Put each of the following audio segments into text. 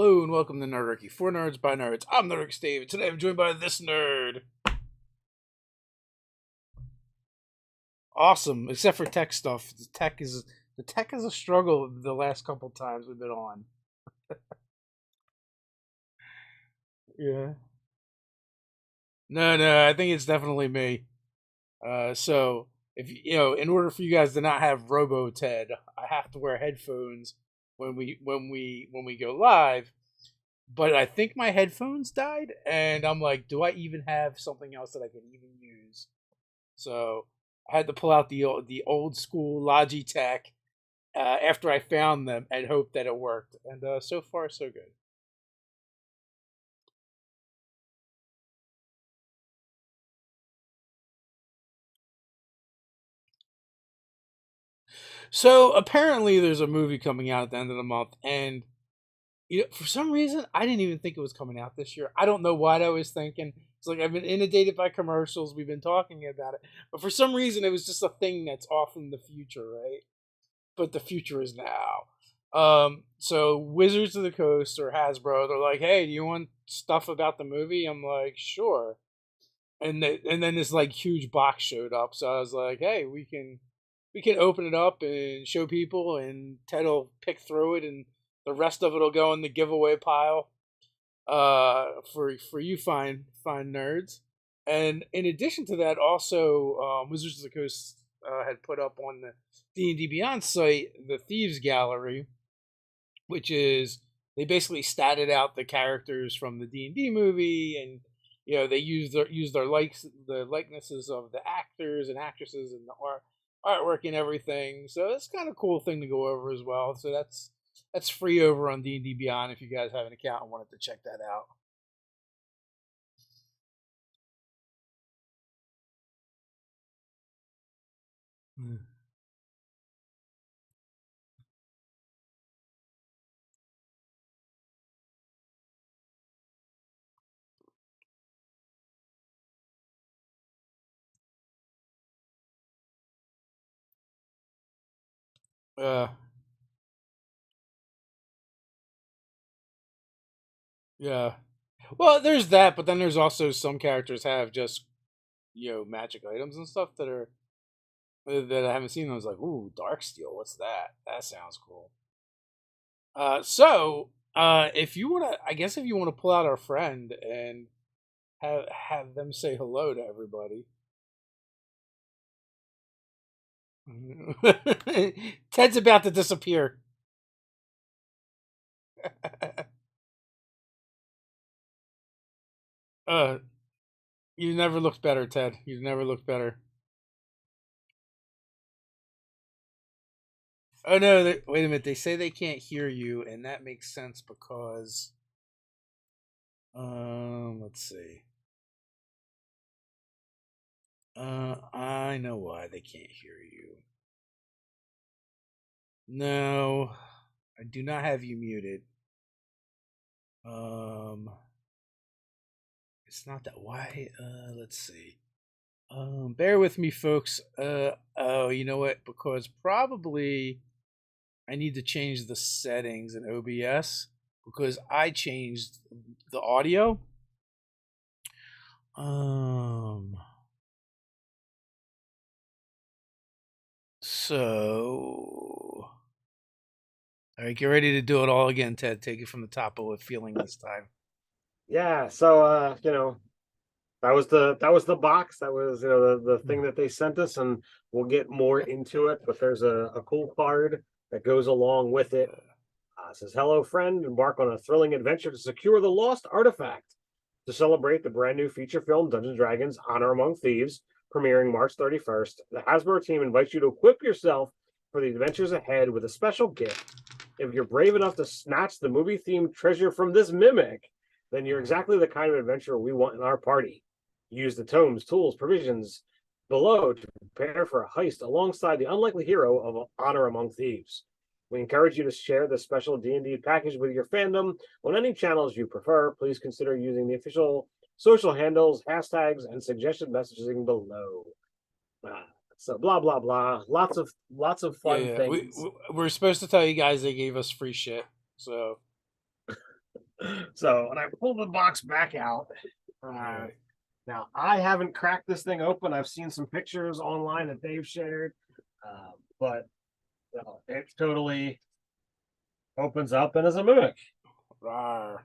Hello and welcome to Nerdarchy. For nerds by nerds. I'm Nerdarchy Steve, and today I'm joined by this nerd. Awesome, except for tech stuff. The tech is a struggle the last couple times we've been on. Yeah. No, I think it's definitely me. So if in order for you guys to not have Robo Ted, I have to wear headphones when we go live. But I think my headphones died, and I'm like, do I even have something else that I can even use? So I had to pull out the old school Logitech after I found them and hope that it worked. And so far, so good. So apparently, there's a movie coming out at the end of the month, and for some reason, I didn't even think it was coming out this year. I don't know what I was thinking. It's like I've been inundated by commercials. We've been talking about it, but for some reason, it was just a thing that's off in the future, right? But the future is now. So Wizards of the Coast or Hasbro, they're like, "Hey, do you want stuff about the movie?" I'm like, "Sure." And then this like huge box showed up, so I was like, "Hey, we can open it up and show people, and Ted will pick through it, and the rest of it will go in the giveaway pile for you fine nerds." And in addition to that, also Wizards of the Coast had put up on the D&D Beyond site the Thieves Gallery, which is they basically statted out the characters from the D&D movie, and they use their likes the likenesses of the actors and actresses and the artwork and everything. So it's kind of a cool thing to go over as well. So that's free over on D&D Beyond if you guys have an account and wanted to check that out. Mm. Uh, yeah. Well, there's that, but then there's also some characters have just magic items and stuff that I haven't seen. I was like, ooh, Darksteel, what's that? That sounds cool. If you wanna, I guess if you want to pull out our friend and have them say hello to everybody. Ted's about to disappear. uh, you never looked better, Ted. You never looked better. Oh no! Wait a minute. They say they can't hear you, and that makes sense because let's see. I know why they can't hear you. No, I do not have you muted. Um, it's not that. Why? Let's see. Bear with me, folks. Oh, you know what? Because probably I need to change the settings in OBS because I changed the audio. Um, so all right, get ready to do it all again, Ted. Take it from the top of what feeling this time. Yeah, so that was the box. That was the thing that they sent us, and we'll get more into it. But there's a cool card that goes along with it. It says, "Hello, friend. Embark on a thrilling adventure to secure the lost artifact." To celebrate the brand new feature film Dungeons and Dragons: Honor Among Thieves, premiering March 31st, the Hasbro team invites you to equip yourself for the adventures ahead with a special gift. If you're brave enough to snatch the movie-themed treasure from this mimic, then you're exactly the kind of adventurer we want in our party. Use the tomes, tools, provisions below to prepare for a heist alongside the unlikely hero of Honor Among Thieves. We encourage you to share this special D&D package with your fandom on any channels you prefer. Please consider using the official social handles, hashtags, and suggested messaging below. So blah blah blah. Lots of Yeah, fun yeah. things. We're supposed to tell you guys they gave us free shit. So So when I pull the box back out, now I haven't cracked this thing open. I've seen some pictures online that they've shared, but it totally opens up and is a mimic. Rawr.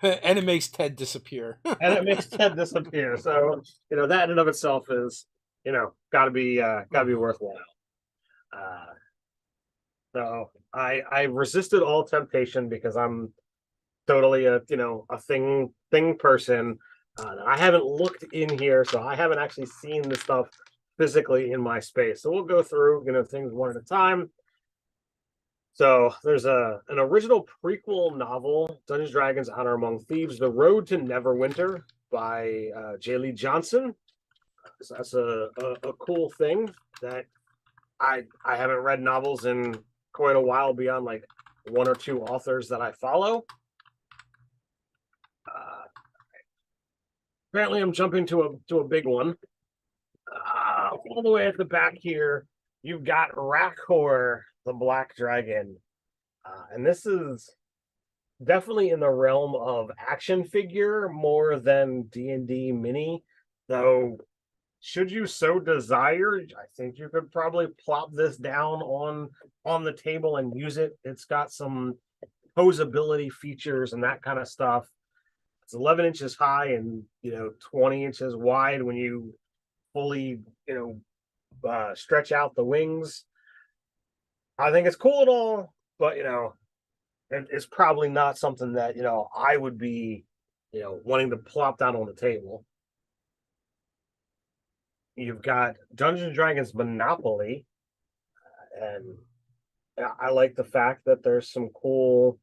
And it makes Ted disappear. And it makes Ted disappear. So that in and of itself is gotta be worthwhile. Uh, so I resisted all temptation because I'm totally a thing person. I haven't looked in here, so I haven't actually seen the stuff physically in my space. So we'll go through things one at a time. So there's an original prequel novel, Dungeons Dragons: Honor Among Thieves: The Road to Neverwinter by J. Lee Johnson. So that's a cool thing that I haven't read novels in quite a while beyond like one or two authors that I follow. Apparently, I'm jumping to a big one. All the way at the back here, you've got Rakhor, the Black Dragon, and this is definitely in the realm of action figure more than D&D mini. Though, should you so desire, I think you could probably plop this down on the table and use it. It's got some posability features and that kind of stuff. It's 11 inches high and 20 inches wide when you fully stretch out the wings. I think it's cool and all, but it's probably not something that I would be wanting to plop down on the table. You've got Dungeons and Dragons Monopoly, and I like the fact that there's some cool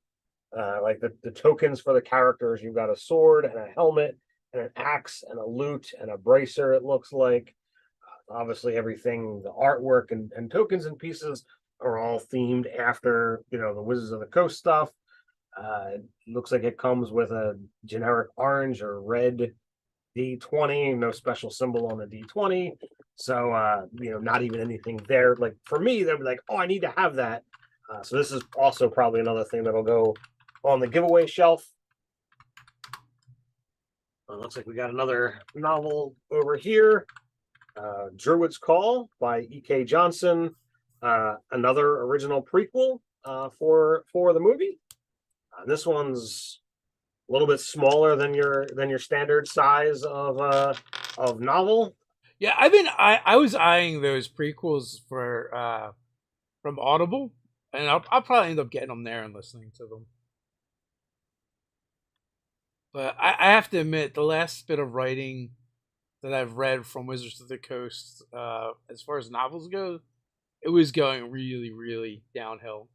like the tokens for the characters. You've got a sword and a helmet and an axe and a lute and a bracer, it looks like. Obviously everything, the artwork and tokens and pieces are all themed after the Wizards of the Coast stuff. It looks like it comes with a generic orange or red D20, no special symbol on the D20. So not even anything there. Like for me, they'll be like, oh, I need to have that. So this is also probably another thing that'll go on the giveaway shelf. Looks like we got another novel over here. Druid's Call by E.K. Johnson. Another original prequel for the movie. This one's a little bit smaller than your standard size of novel. Yeah, I was eyeing those prequels for from Audible, and I'll probably end up getting them there and listening to them. But I have to admit, the last bit of writing that I've read from Wizards of the Coast, as far as novels go, it was going really, really downhill.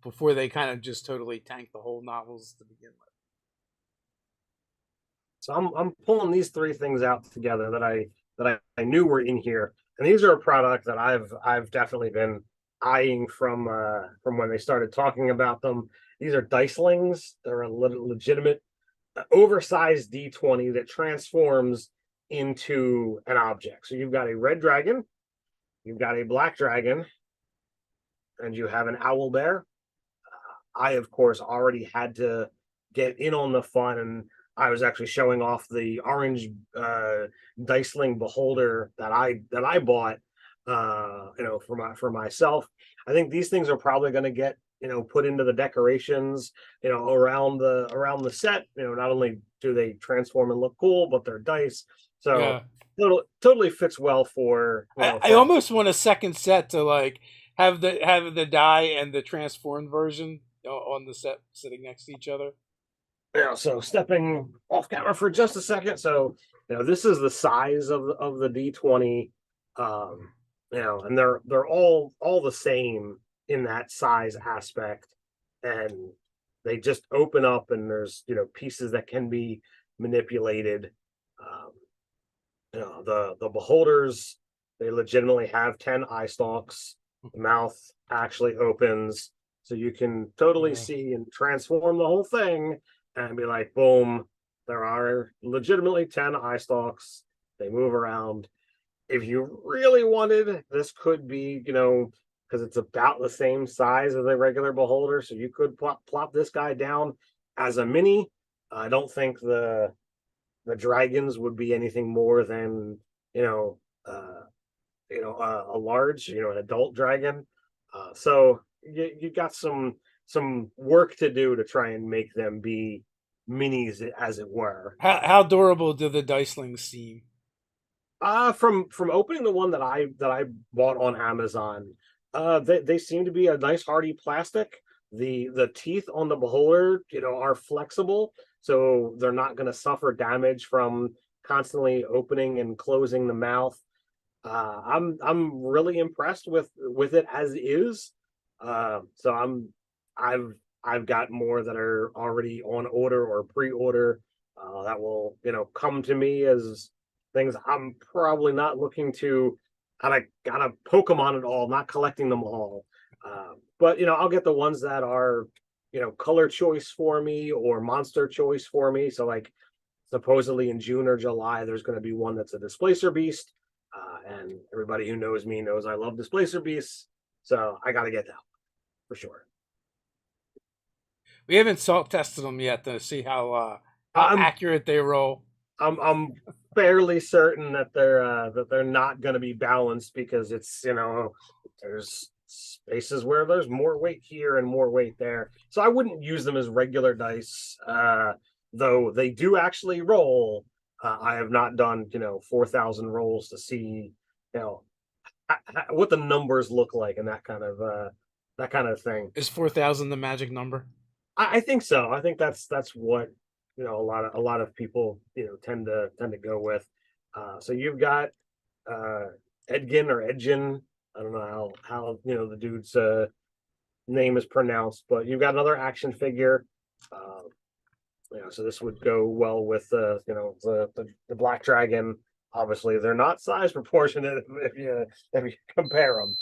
Before they kind of just totally tanked the whole novels to begin with. So I'm pulling these three things out together that I knew were in here, and these are a product that I've definitely been eyeing from when they started talking about them. These are Dicelings. They're a legitimate oversized D20 that transforms into an object. So you've got a red dragon, you've got a black dragon, and you have an owl bear. I, of course, already had to get in on the fun, and I was actually showing off the orange Diceling Beholder that I bought, for myself. I think these things are probably going to get put into the decorations, around the set. Not only do they transform and look cool, but they're dice. So yeah. totally fits well for. I almost want a second set to like have the die and the transformed version on the set sitting next to each other. Yeah, so stepping off camera for just a second. So, this is the size of the D20, and they're all the same in that size aspect, and they just open up, and there's pieces that can be manipulated. The beholders, they legitimately have 10 eye stalks. The mouth actually opens, so you can totally see and transform the whole thing. And be like, boom, there are legitimately 10 eye stalks. They move around. If you really wanted, this could be, because it's about the same size as a regular beholder. So you could plop this guy down as a mini. I don't think the dragons would be anything more than you know a large an adult dragon. So you got some work to do to try and make them be minis, as it were. How durable do the dicelings seem? From opening the one that I bought on Amazon, they seem to be a nice hardy plastic. The teeth on the beholder, are flexible, so they're not going to suffer damage from constantly opening and closing the mouth. I'm really impressed with it as is. So I've got more that are already on order or pre-order, that will come to me as things. I'm probably not looking to kind of Pokemon at all, not collecting them all. But I'll get the ones that are color choice for me or monster choice for me. So like supposedly in June or July, there's going to be one that's a displacer beast. And everybody who knows me knows I love displacer beasts. So I got to get that for sure. We haven't salt tested them yet to see how I'm accurate they roll. I'm fairly certain that they're not going to be balanced, because it's there's spaces where there's more weight here and more weight there. So I wouldn't use them as regular dice, though they do actually roll. I have not done 4,000 rolls to see you know what the numbers look like and that kind of thing. Is 4,000 the magic number? I think so. I think that's what a lot of people tend to go with. So you've got uh, Edgin or Edgin. I don't know how the dude's name is pronounced, but you've got another action figure. Uh, so this would go well with the black dragon. Obviously, they're not size proportionate if you compare them.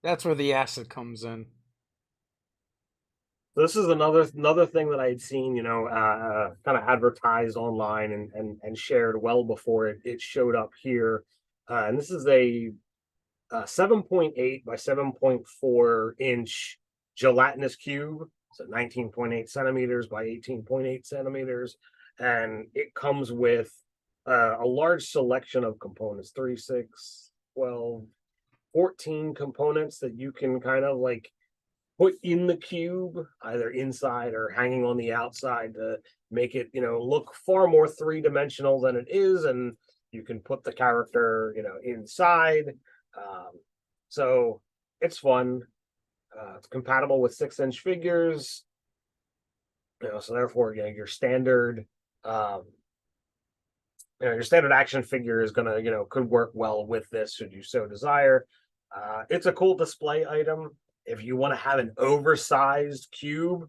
That's where the acid comes in. This is another thing that I had seen, kind of advertised online and shared well before it showed up here. And this is a 7.8 by 7.4 inch gelatinous cube. So 19.8 centimeters by 18.8 centimeters. And it comes with a large selection of components, 3, 6, 12, 14 components that you can kind of like put in the cube, either inside or hanging on the outside, to make it, look far more three-dimensional than it is. And you can put the character, inside. Um, so it's fun. It's compatible with 6-inch figures. So therefore, your standard, um, your standard action figure is gonna, could work well with this should you so desire. It's a cool display item. If you want to have an oversized cube,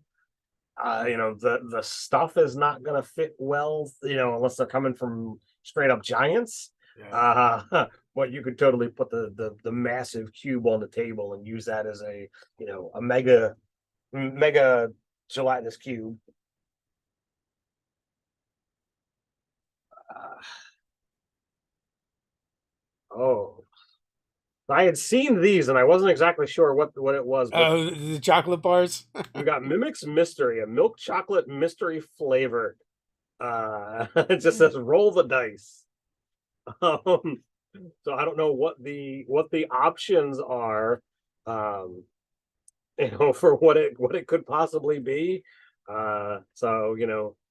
the stuff is not going to fit well, unless they're coming from straight up giants. Yeah. But you could totally put the massive cube on the table and use that as a mega gelatinous cube. Uh, oh, I had seen these and I wasn't exactly sure what it was, but Oh, the chocolate bars. we got Mimic's Mystery, a milk chocolate mystery flavor. It just says roll the dice. Um, so I don't know what the options are, for what it could possibly be. So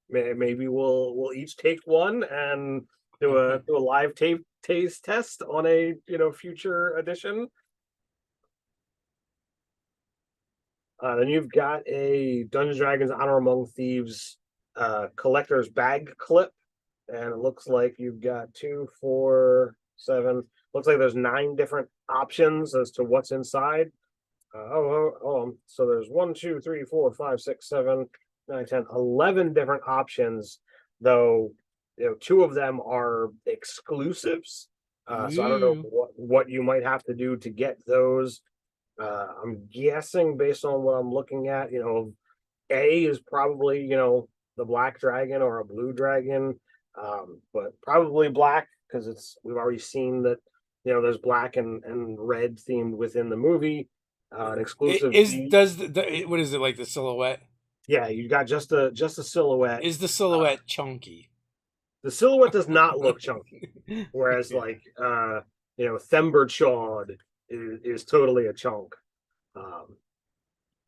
maybe we'll each take one and do a live taste test on a future edition. Then you've got a Dungeons Dragons Honor Among Thieves collector's bag clip, and it looks like you've got 2, 4, 7. Looks like there's 9 different options as to what's inside. So there's 1, 2, 3, 4, 5, 6, 7, 9, 10, 11 different options, though 2 of them are exclusives. So I don't know what you might have to do to get those. I'm guessing based on what I'm looking at, A is probably, the black dragon or a blue dragon, but probably black, because we've already seen that there's black and red themed within the movie. An exclusive Is D. does what is it like the silhouette? Yeah, you got just a silhouette. Is the Uh, silhouette chunky? the silhouette does not look chunky, whereas Yeah. like Themberchaud is totally a chunk. Um,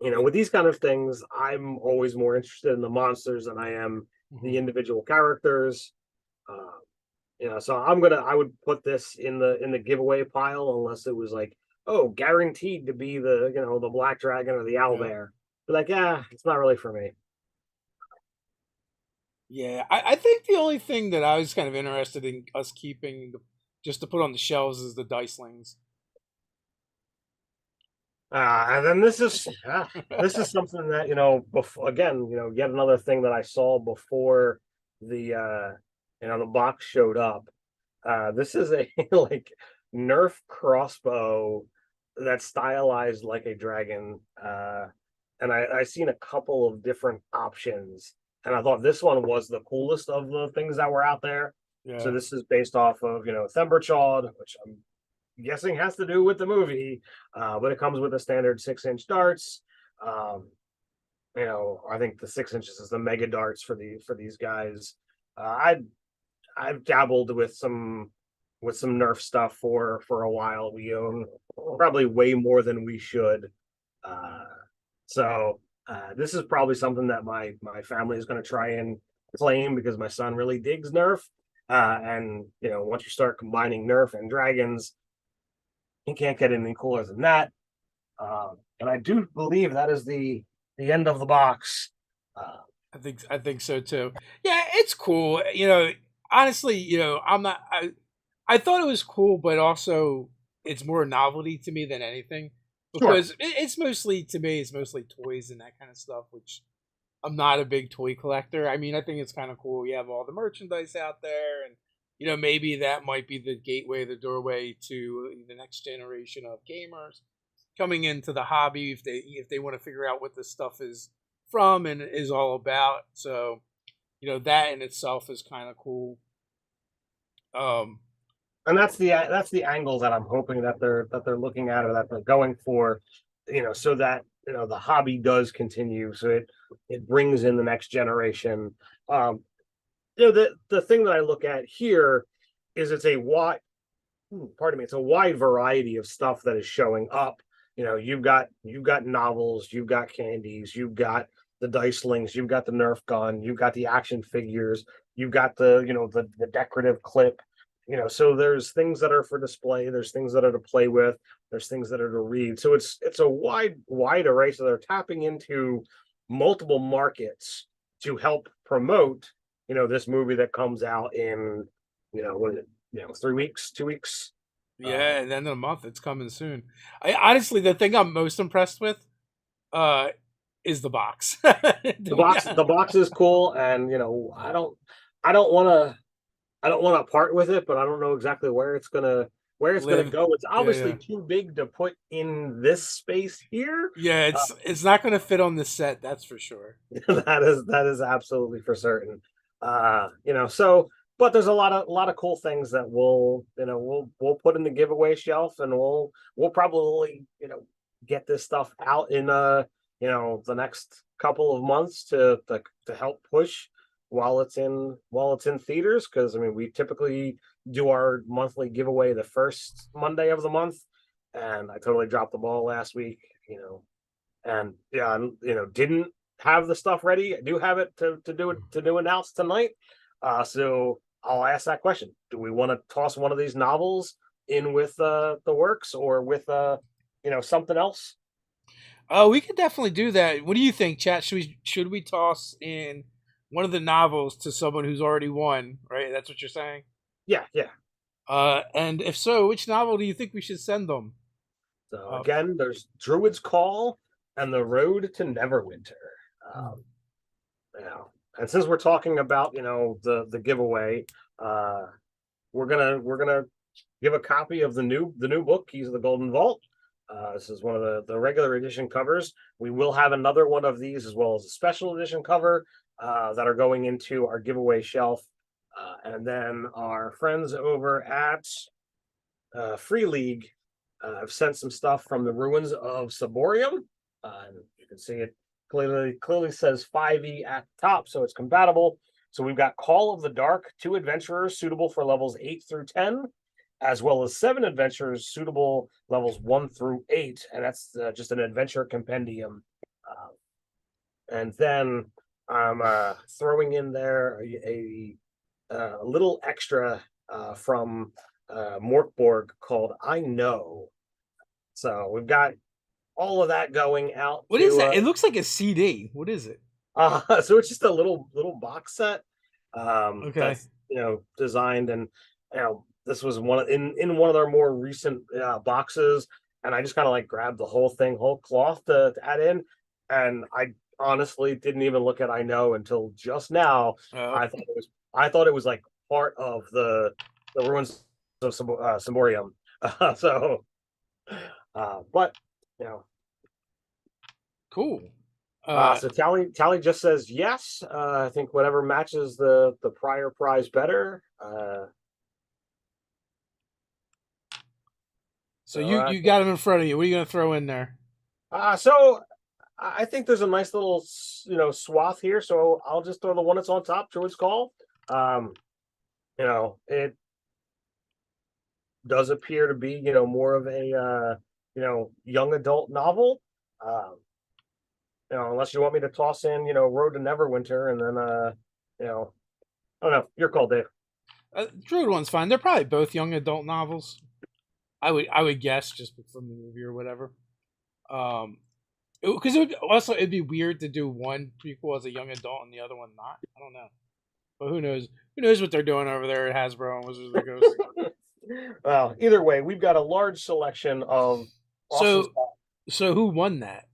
with these kind of things, I'm always more interested in the monsters than I am the Mhm. individual characters. Uh, so I would put this in the giveaway pile unless it was like, oh, guaranteed to be the black dragon or the Yeah. owlbear. But like, yeah, it's not really for me. Yeah, I think the only thing that I was kind of interested in us keeping just to put on the shelves is the dicelings. And then this is something that before, again, yet another thing that I saw before the the box showed up. This is a like Nerf crossbow that's stylized like a dragon. And I seen a couple of different options, and I thought this one was the coolest of the things that were out there. So Yeah, this is based off of Themberchaud, which I'm guessing has to do with the movie, but it comes with a standard 6-inch darts. Um, I think the 6 inches is the mega darts for these guys. I've dabbled with some Nerf stuff for a while. We own probably way more than we should. Uh, so this is probably something that my family is going to try and claim because my son really digs Nerf. And once you start combining Nerf and dragons, you can't get anything cooler than that. And I do believe that is the end of the box. Uh, I think so too. Yeah, it's cool. Honestly, I'm not. I thought it was cool, but also it's more novelty to me than anything sure. because it's mostly to me. It's mostly toys and that kind of stuff, which I'm not a big toy collector. I mean, I think it's kind of cool. You have all the merchandise out there, and maybe that might be the gateway, the doorway to the next generation of gamers coming into the hobby if they want to figure out what this stuff is from and is all about. So, that in itself is kind of cool. Um, And that's the angle that I'm hoping that they're looking at or that they're going for, so that the hobby does continue, so it brings in the next generation. Um, the thing that I look at here is pardon me, it's a wide variety of stuff that is showing up. You've got novels, you've got candies, you've got the dicelings, you've got the Nerf gun, you've got the action figures, you've got the decorative clip. So there's things that are for display, there's things that are to play with, there's things that are to read. So it's a wide array. So they're tapping into multiple markets to help promote this movie that comes out in what is it 3 weeks, 2 weeks. yeah, at the end of the month, it's coming soon. I honestly, the thing I'm most impressed with, uh, is the box. To be The box is cool, and I don't want to I don't want to part with it, but I don't know exactly where it's gonna live. go. It's Yeah, obviously yeah. too big to put in this space here. Yeah, Uh, it's not going to fit on the set, that's for sure. that is absolutely for certain. So but there's a lot of cool things that we'll put in the giveaway shelf, and we'll probably get this stuff out in the next couple of months to help push while it's in theaters, because I mean we typically do our monthly giveaway the first Monday of the month, and I totally dropped the ball last week. And yeah, didn't have the stuff ready. I do have it to do announce tonight. So I'll ask that question: do we want to toss one of these novels in with the works, or with something else? Oh, we could definitely do that. What do you think, chat? Should we toss in one of the novels to someone who's already won? Right, that's what you're saying. Yeah, yeah. And if so, which novel do you think we should send them? So Uh, again, there's Druid's Call and The Road to Neverwinter. hmm. Um, yeah. And since we're talking about the giveaway, uh, we're gonna give a copy of the new book, Keys of the Golden Vault. This is one of the regular edition covers. We will have another one of these as well as a special edition cover that are going into our giveaway shelf. And then our friends over at Free League, I've sent some stuff from the ruins of Saborium. And you can see it clearly says 5e at the top, so it's compatible. So we've got Call of the Dark, 2 adventurers suitable for levels 8 through 10, as well as 7 adventurers suitable levels 1 through 8, and that's just an adventure compendium. And then I'm throwing in there a little extra from Morkborg called I Know. So we've got all of that going out What is to that? It looks like a CD. What is it? so it's just a little box set Okay. that's designed, and this was in one of their more recent boxes, and I just kind of like grabbed the whole cloth to add in, and I honestly didn't even look at I Know until just now. Oh. I thought it was like part of the ruins of Symorium. So but you know Cool. Uh, so Tally just says yes. I think whatever matches the prior prize better. so So you got them in front of you. What are you gonna throw in there? so I think there's a nice little swath here. So I'll just throw the one that's on top. Druid's Call. It does appear to be more of a young adult novel. Unless you want me to toss in Road to Neverwinter, and then I don't know. Your call, Dave. Druid one's fine. They're probably both young adult novels. I would guess just from the movie or whatever. Because it'd be weird to do one prequel as a young adult and the other one not. I don't know, but who knows? Who knows what they're doing over there at Hasbro and Wizards of the Coast? Well, either way, we've got a large selection of awesome So, stuff. so who won that?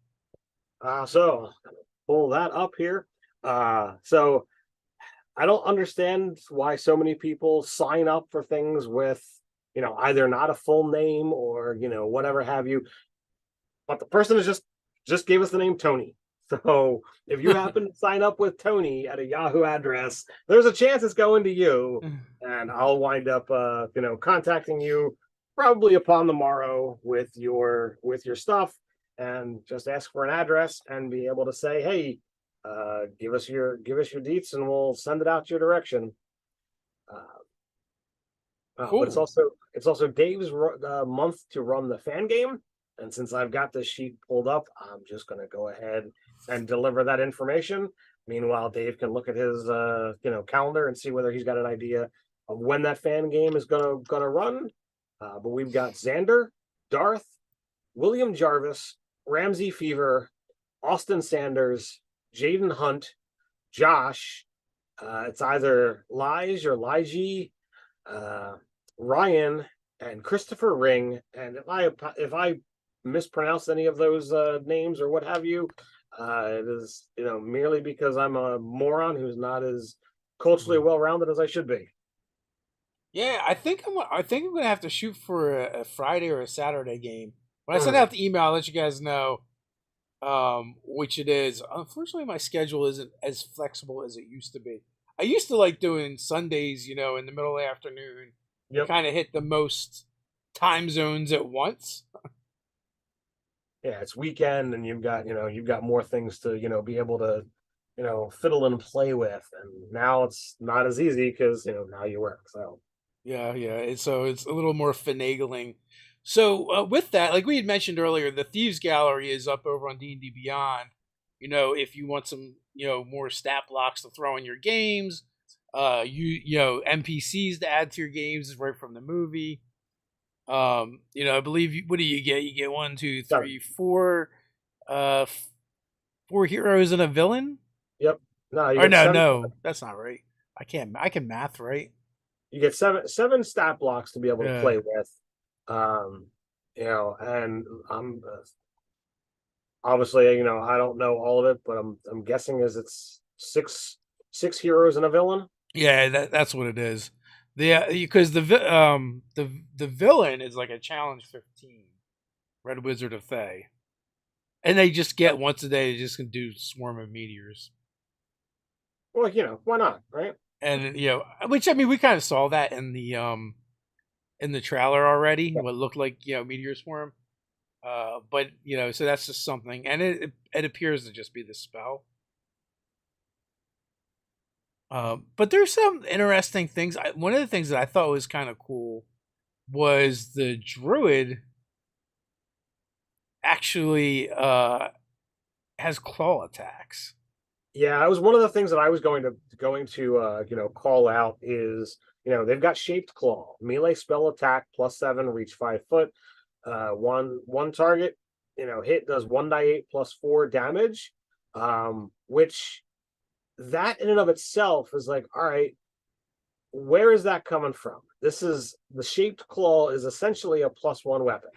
So pull that up here. So I don't understand why so many people sign up for things with either not a full name or whatever have you. But the person is just gave us the name Tony. So if you happen to sign up with Tony at a Yahoo address, there's a chance it's going to you, and I'll wind up contacting you probably upon the morrow with your stuff, and just ask for an address and be able to say, hey, give us your deets and we'll send it out your direction. Cool. But it's also Dave's month to run the fan game. And since I've got this sheet pulled up, I'm just going to go ahead and deliver that information. Meanwhile, Dave can look at his calendar and see whether he's got an idea of when that fan game is gonna run. But we've got Xander, Darth, William Jarvis, Ramsey Fever, Austin Sanders, Jaden Hunt, Josh. It's either Lige or Lige, Ryan, and Christopher Ring. And if I mispronounce any of those names or what have you, it is merely because I'm a moron who's not as culturally well-rounded as I should be. Yeah, I think I'm gonna have to shoot for a Friday or a Saturday game. When I send out the email, I'll let you guys know which it is. Unfortunately, my schedule isn't as flexible as it used to be. I used to like doing Sundays, in the middle of the afternoon. Yep. Kind of hit the most time zones at once. Yeah, it's weekend, and you've got more things to be able to fiddle and play with, and now it's not as easy because now you work. So Yeah. So it's a little more finagling. So with that, like we had mentioned earlier, the Thieves Gallery is up over on D&D Beyond. If you want some, more stat blocks to throw in your games, NPCs to add to your games is right from the movie. I believe what do you get? You get 1, 2, 3, 4, 4 heroes and a villain. Yep. No, you Or get seven. no, that's not right. I can math right. You get seven stat blocks to be able to Yeah. play with. And I'm obviously I don't know all of it, but I'm guessing it's six heroes and a villain. Yeah, that's what it is. Because the villain is like a challenge 15, Red Wizard of Thay, and they just get once a day. They just can do swarm of meteors. Well, why not, right? And which I mean, we kind of saw that in in the trailer already. Yeah. What looked like meteors for him. But so that's just something, and it appears to just be the spell. But there's some interesting things. One of the things that I thought was kind of cool was the druid actually has claw attacks. Yeah, that was one of the things that I was going to call out is they've got shaped claw, melee spell attack +7, reach 5 foot, one target, hit does 1d8 +4 damage, which that in and of itself is like, all right, where is that coming from? This is the shaped claw is essentially a +1 weapon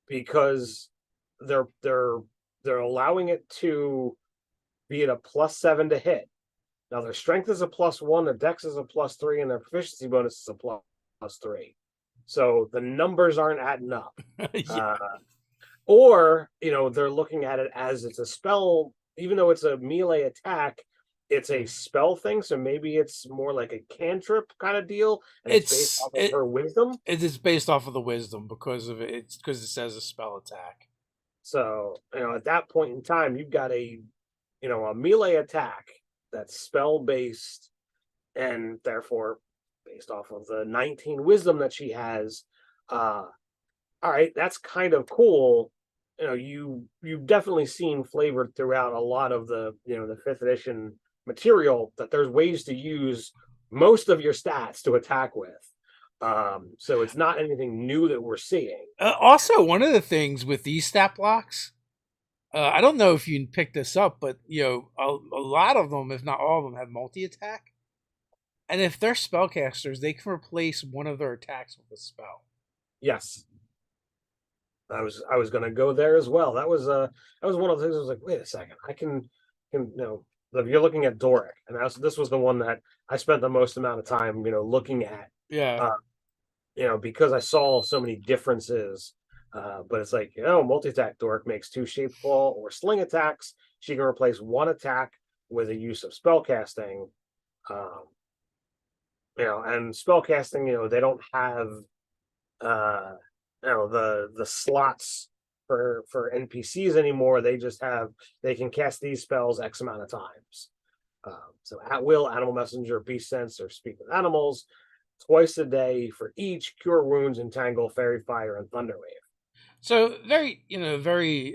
because they're allowing it to be at a +7 to hit. Now their strength is a +1, their dex is a +3, and their proficiency bonus is a +3. So the numbers aren't adding up. Yeah. Or they're looking at it as it's a spell, even though it's a melee attack, it's a spell thing. So maybe it's more like a cantrip kind of deal, and it's based It's off of her wisdom. it is based off of the wisdom because of it. It's because it says a spell attack. So at that point in time, you've got a melee attack that's spell based and therefore based off of the 19 wisdom that she has. All right, that's kind of cool. You've definitely seen flavored throughout a lot of the 5th edition material that there's ways to use most of your stats to attack with. So it's not anything new that we're seeing. Also, one of the things with these stat blocks, I don't know if you picked this up, but a lot of them, if not all of them, have multi attack, and if they're spellcasters, they can replace one of their attacks with a spell. Yes, I was going to go there as well. That was one of the things. I was like, wait a second, I can if you're looking at Doric, and this was the one that I spent the most amount of time looking at. Yeah. Because I saw so many differences. But it's like, multi-attack Dork makes 2 shape claw or sling attacks. She can replace 1 attack with a use of spellcasting. And spellcasting, they don't have the slots for NPCs anymore. They can cast these spells X amount of times. So at will, animal messenger, beast sense, or speak with animals, twice a day for each, cure wounds, entangle, fairy fire, and thunderwave. So very, very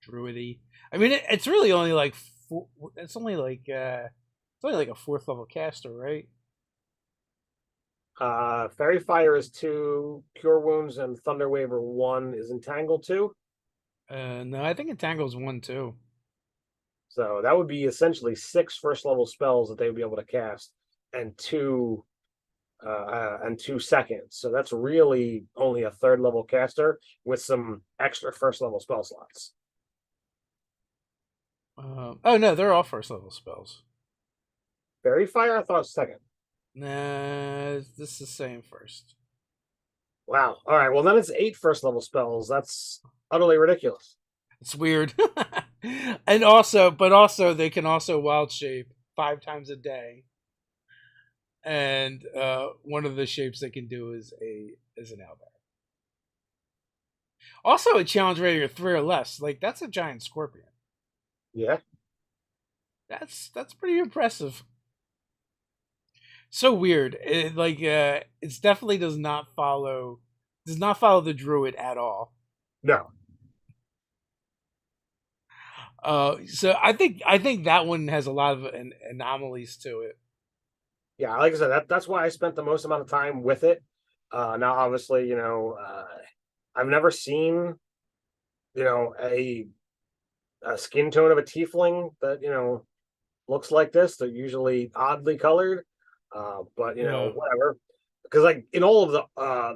druidy. I mean, it's really only like it's only like a 4th level caster, right? Fairy fire is 2, cure wounds and thunderwave are 1. Is entangle 2? No, I think entangle's 1 too. So that would be essentially 6 first level spells that they would be able to cast, and 2 seconds. So that's really only a 3rd level caster with some extra 1st level spell slots. Oh no, they're all 1st level spells. Fairy fire, I thought was 2nd. Nah, this is the same 1st. Wow. All right. Well, then it's 8 1st level spells. That's utterly ridiculous. It's weird. And also they can also wild shape 5 times a day. And one of the shapes they can do is an owlbear. Also, a challenge rating of 3 or less. Like, that's a giant scorpion. Yeah. That's pretty impressive. So weird. It definitely does not follow the druid at all. No. So I think that one has a lot of anomalies to it. Yeah, like I said, that's why I spent the most amount of time with it. Now, obviously, I've never seen, a skin tone of a tiefling that looks like this. They're usually oddly colored, but whatever. Because like in all of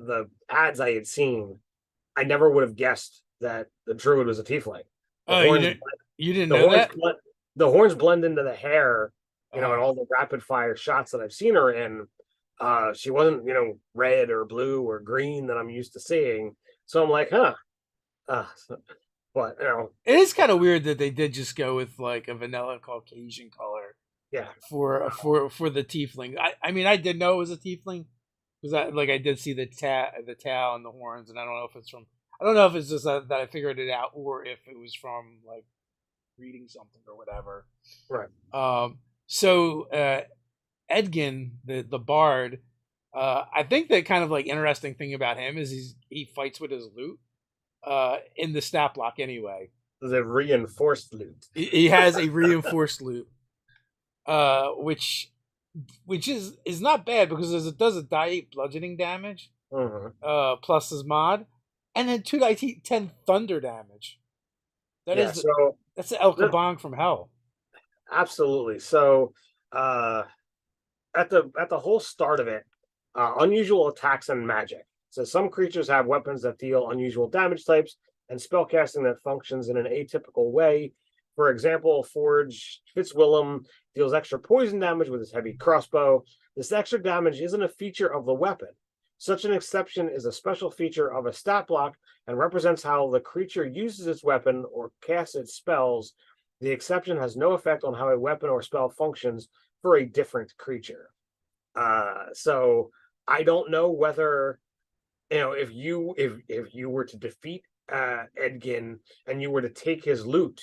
the ads I had seen, I never would have guessed that the druid was a tiefling. You didn't know that? The horns blend into the hair, in all the rapid fire shots that I've seen her in. She wasn't, red or blue or green that I'm used to seeing. So I'm like, huh. But it is kind of weird that they did just go with like a vanilla Caucasian color. Yeah. For the tiefling. I mean, I did know it was a tiefling, because I did see the tail and the horns, and I don't know if it's from. I don't know if it's just that I figured it out, or if it was from like reading something or whatever. Right. So Edgin, the bard, I think the kind of like interesting thing about him is he fights with his lute in the stat block anyway. The reinforced loot. He has a reinforced lute, which is not bad because it does a die 8 bludgeoning damage, plus his mod, and then 2 die 10 thunder damage. That's the El Kabong from hell. Absolutely. So at the whole start of it, unusual attacks and magic. So some creatures have weapons that deal unusual damage types and spellcasting that functions in an atypical way. For example, Forge Fitzwillem deals extra poison damage with his heavy crossbow. This extra damage isn't a feature of the weapon. Such an exception is a special feature of a stat block and represents how the creature uses its weapon or casts its spells. The exception has no effect on how a weapon or spell functions for a different creature. So I don't know whether, if you were to defeat Edgin and you were to take his loot,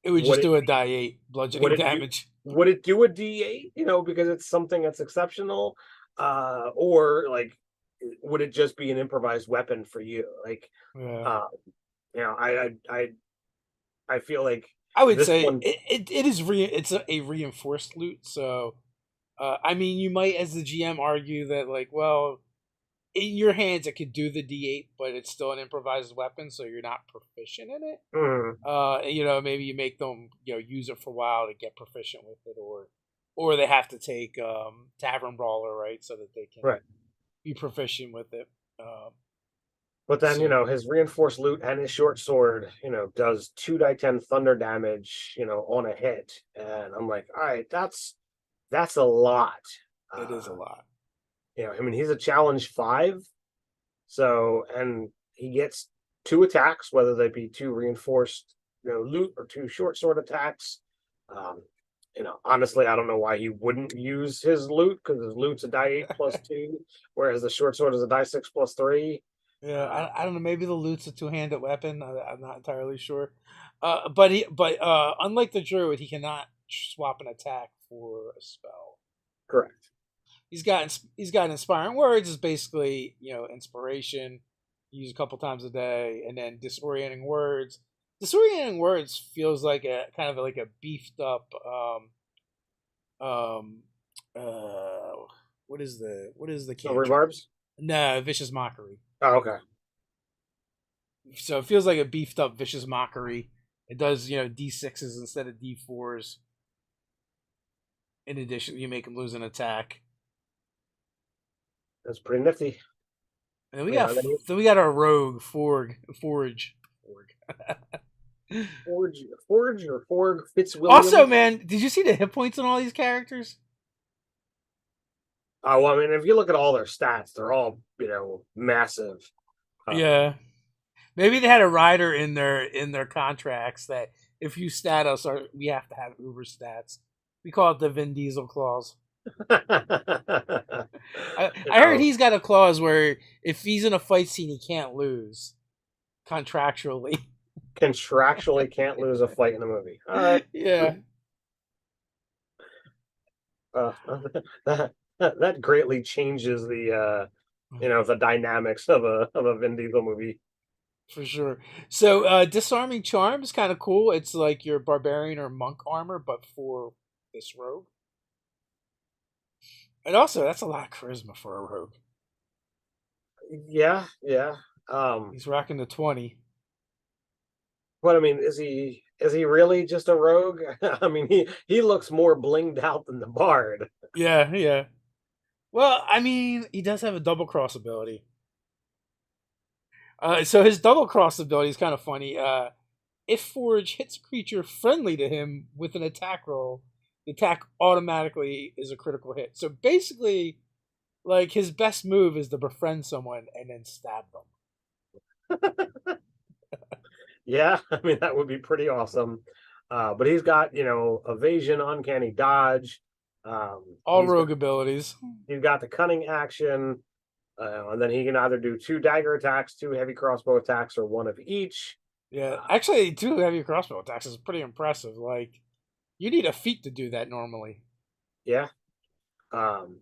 it would just do a die 8 bludgeoning damage. Would it do a D8? Because it's something that's exceptional, or like, would it just be an improvised weapon for you? Like, I feel like I would say it's a reinforced loot. So, I mean, you might, as the GM, argue that like, well, in your hands it could do the D8, but it's still an improvised weapon, so you're not proficient in it. Maybe you make them use it for a while to get proficient with it, or they have to take Tavern Brawler, right, so that they can be proficient with it. But then, his reinforced loot and his short sword, does 2 die 10 thunder damage, on a hit. And I'm like, all right, that's a lot. It is a lot. He's a challenge 5. So, and he gets 2 attacks, whether they be 2 reinforced, loot or 2 short sword attacks. Honestly, I don't know why he wouldn't use his loot, because his loot's a die 8 plus 2, whereas the short sword is a die 6 plus 3. Yeah, I don't know. Maybe the loot's a 2-handed weapon. I'm not entirely sure. But unlike the druid, he cannot swap an attack for a spell. Correct. He's got inspiring words. Is basically inspiration. Use a couple times a day, and then disorienting words. Disorienting words feels like a kind of like a beefed up. What is the rebarbs? No, vicious mockery. Oh, okay. So it feels like a beefed up vicious mockery. It does, D6s instead of D4s. In addition, you make him lose an attack. That's pretty nifty. And then we got our rogue Forge. Forge Fitzwilliam. Also, man, did you see the hit points on all these characters? Oh, well, I mean, if you look at all their stats, they're all, massive. Yeah. Maybe they had a rider in their contracts that if you stat us, we have to have Uber stats. We call it the Vin Diesel clause. I heard he's got a clause where if he's in a fight scene, he can't lose. Contractually. Contractually can't lose a fight in a movie. All right. Yeah. That greatly changes the the dynamics of a Vin Diesel movie. For sure. So disarming charm is kind of cool. It's like your barbarian or monk armor, but for this rogue. And also, that's a lot of charisma for a rogue. Yeah. He's rocking the 20. But I mean, is he really just a rogue? I mean, he looks more blinged out than the bard. Yeah. Well, I mean, he does have a double cross ability. So his double cross ability is kind of funny. If Forge hits a creature friendly to him with an attack roll, the attack automatically is a critical hit. So basically, like, his best move is to befriend someone and then stab them. Yeah, I mean, that would be pretty awesome. But he's got, evasion, uncanny dodge. All rogue abilities. He's got the cunning action. And then he can either do 2 dagger attacks, 2 heavy crossbow attacks, or 1 of each. Yeah, Uh, actually, 2 heavy crossbow attacks is pretty impressive. Like, you need a feat to do that normally. yeah. Um,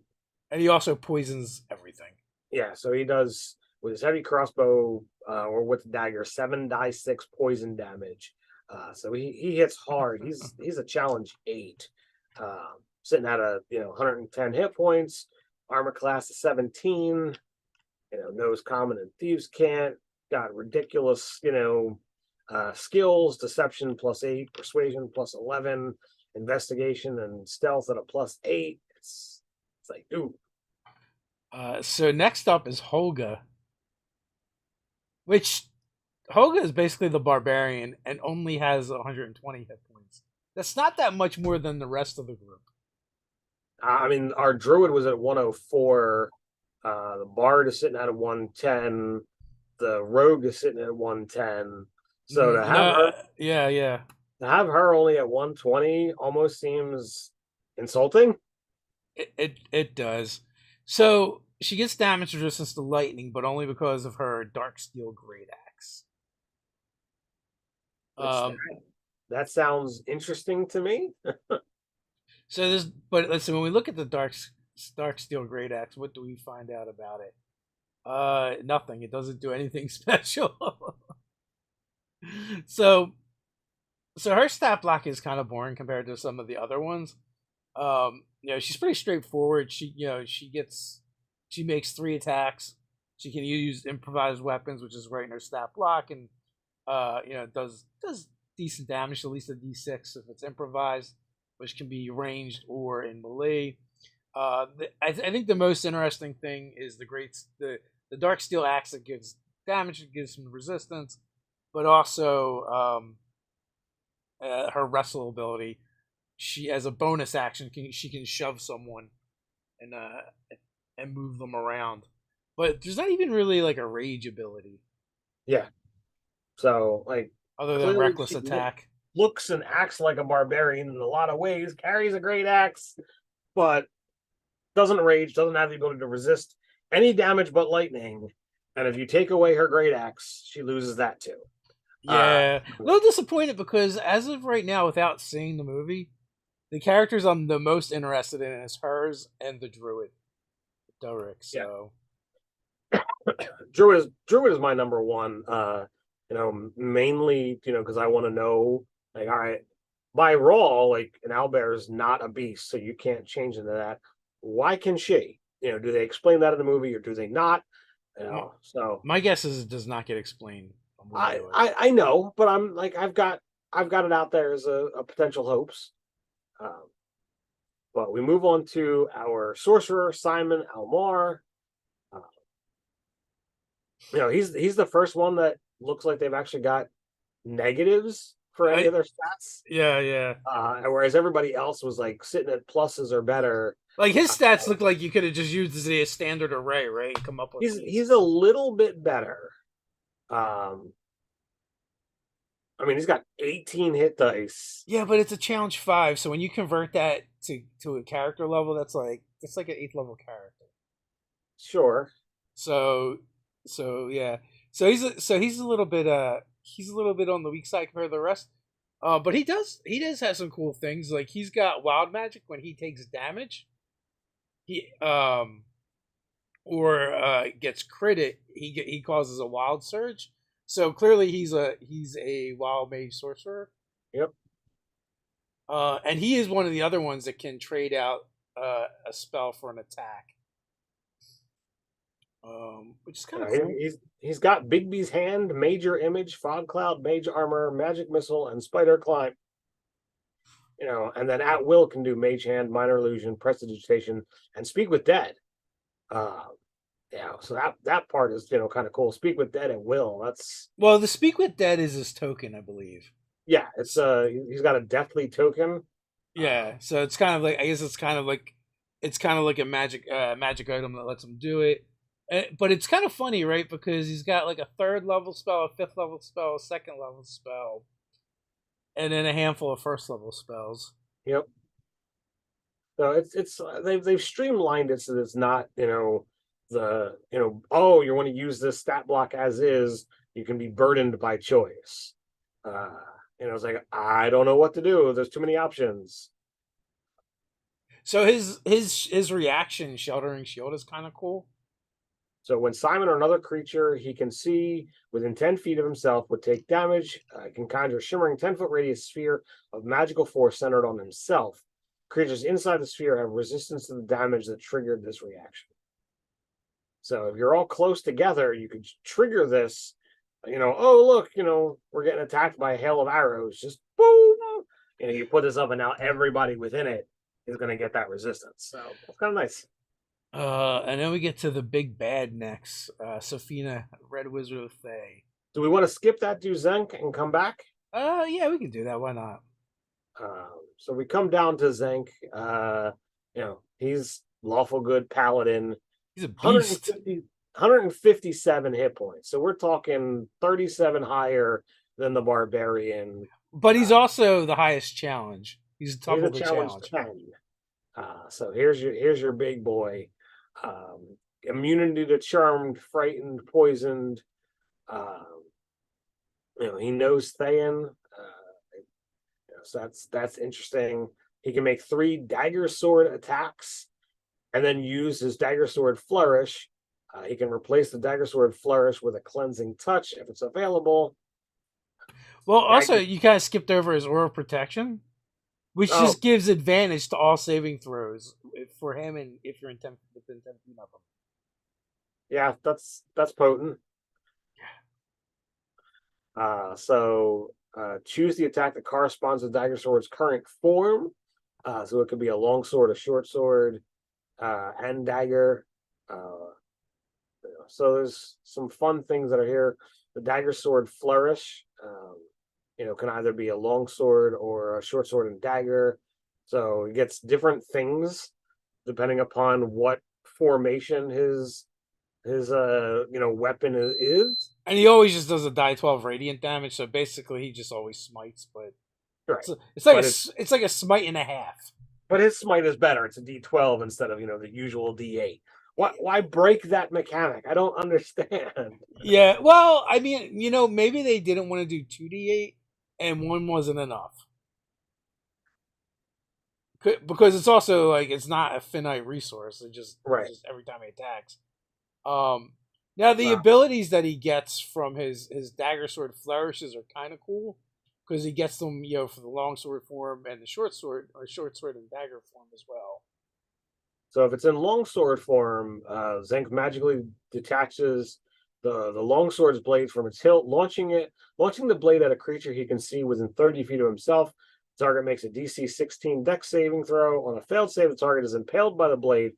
And he also poisons everything. yeah, so he does with his heavy crossbow or with the dagger 7d6 poison damage. So he hits hard. He's a challenge 8, sitting at a 110 hit points, armor class of 17. Knows common and thieves can't. Got ridiculous skills: deception +8, persuasion +11, investigation and stealth at a +8. It's like, dude. So next up is Holga, which Holga is basically the barbarian and only has 120 hit points. That's not that much more than the rest of the group. I mean, our druid was at 104. The bard is sitting at a 110. The rogue is sitting at 110. So No, yeah, yeah. to have her only at 120 almost seems insulting. It does. So she gets damage resistance to lightning, but only because of her dark steel great axe. Which that sounds interesting to me. So this, but listen, when we look at the dark steel great axe, what do we find out about it? Nothing. It doesn't do anything special. so so her stat block is kind of boring compared to some of the other ones. She's pretty straightforward. She makes 3 attacks. She can use improvised weapons, which is right in her stat block, and does decent damage, at least a d6 if it's improvised, which can be ranged or in melee. I think the most interesting thing is the dark steel axe that gives damage, it gives some resistance, but also her wrestle ability. She, as a bonus action, she can shove someone and move them around. But there's not even really like a rage ability. Yeah. So like Other than clearly reckless she attack. looks and acts like a barbarian in a lot of ways, carries a great axe, but doesn't rage, doesn't have the ability to resist any damage but lightning. And if you take away her great axe, she loses that too. Yeah, a little disappointed because as of right now, without seeing the movie, the characters I'm the most interested in is hers and the druid, Durek. So yeah. Druid is my number one. Mainly, because I want to know, like, all right, by raw, like an owlbear is not a beast, so you can't change into that. Why can she? Do they explain that in the movie or do they not? So my guess is it does not get explained when we I do it. I, I know, but I'm like I've got it out there as a potential hopes. Um, but we move on to our sorcerer Simon Almar. Uh, he's the first one that looks like they've actually got negatives for any I of their stats. Yeah, yeah. Whereas everybody else was like sitting at pluses or better. Like his Uh, stats look like you could have just used a standard array, right? And come up with he's these. a little bit better. Um, I mean, he's got 18 hit dice. Yeah, but it's a challenge 5, so when you convert that to a character level, that's like an 8th level character. Sure. So yeah. He's a little bit on the weak side compared to the rest. But he does have some cool things. Like he's got wild magic when he takes damage. He or gets crit, he causes a wild surge. So clearly he's a wild mage sorcerer. Yep. And he is one of the other ones that can trade out a spell for an attack. Which is kind of cool. He's got Bigby's hand, major image, fog cloud, mage armor, magic missile, and spider climb. And then at will can do mage hand, minor illusion, prestidigitation, and speak with dead. So that part is kind of cool. Speak with dead at will. That's Well, the speak with dead is his token, I believe. yeah. It's he's got a deathly token. Yeah, so it's kind of like I guess it's kind of like a magic item that lets him do it. But it's kind of funny, right? Because he's got like a 3rd level spell, a 5th level spell, a 2nd level spell, and then a handful of 1st level spells. Yep. So it's they've streamlined it so that it's not oh, you want to use this stat block as is, you can be burdened by choice. It's like, I don't know what to do. There's too many options. So his reaction, sheltering shield, is kind of cool. So when Simon or another creature he can see within 10 feet of himself would take damage, he can conjure a shimmering 10-foot radius sphere of magical force centered on himself. Creatures inside the sphere have resistance to the damage that triggered this reaction. So if you're all close together, you could trigger this, oh, look, we're getting attacked by a hail of arrows. Just boom. You put this up, and now everybody within it is going to get that resistance. So it's kind of nice. And then we get to the big bad next. Safina, Red Wizard of Thay. Do we want to skip that, do Zenk, and come back? Yeah, we can do that. Why not? So we come down to Zenk. He's lawful good paladin. He's a beast. 157 hit points. So we're talking 37 higher than the barbarian. But he's also the highest challenge. He's double the challenge. So here's your big boy. Immunity to charmed, frightened, poisoned. He knows Thayan. So that's interesting. He can make 3 dagger sword attacks and then use his dagger sword flourish. He can replace the dagger sword flourish with a cleansing touch if it's available. Well, also, you kind of skipped over his aura of protection, which just gives advantage to all saving throws for him, and if you're within 10 feet of him. Yeah, that's potent. Choose the attack that corresponds to dagger sword's current form. So it could be a long sword, a short sword, and dagger. So there's some fun things that are here. The dagger sword flourish, can either be a long sword or a short sword and dagger. So he gets different things depending upon what formation his weapon is. And he always just does a die 12 radiant damage, so basically he just always smites, but right. It's like a smite and a half. But his smite is better. It's a D12 instead of the usual D8. Why break that mechanic? I don't understand. Yeah, well, I mean, maybe they didn't want to do 2D8 and 1 wasn't enough. Because it's also like it's not a finite resource. It's just every time he attacks. Now the abilities that he gets from his dagger sword flourishes are kind of cool because he gets them, for the long sword form and the short sword and dagger form as well. So if it's in longsword form, Zenk magically detaches the longsword's blade from its hilt, launching the blade at a creature he can see within 30 feet of himself. The target makes a DC 16 Dex saving throw. On a failed save, the target is impaled by the blade,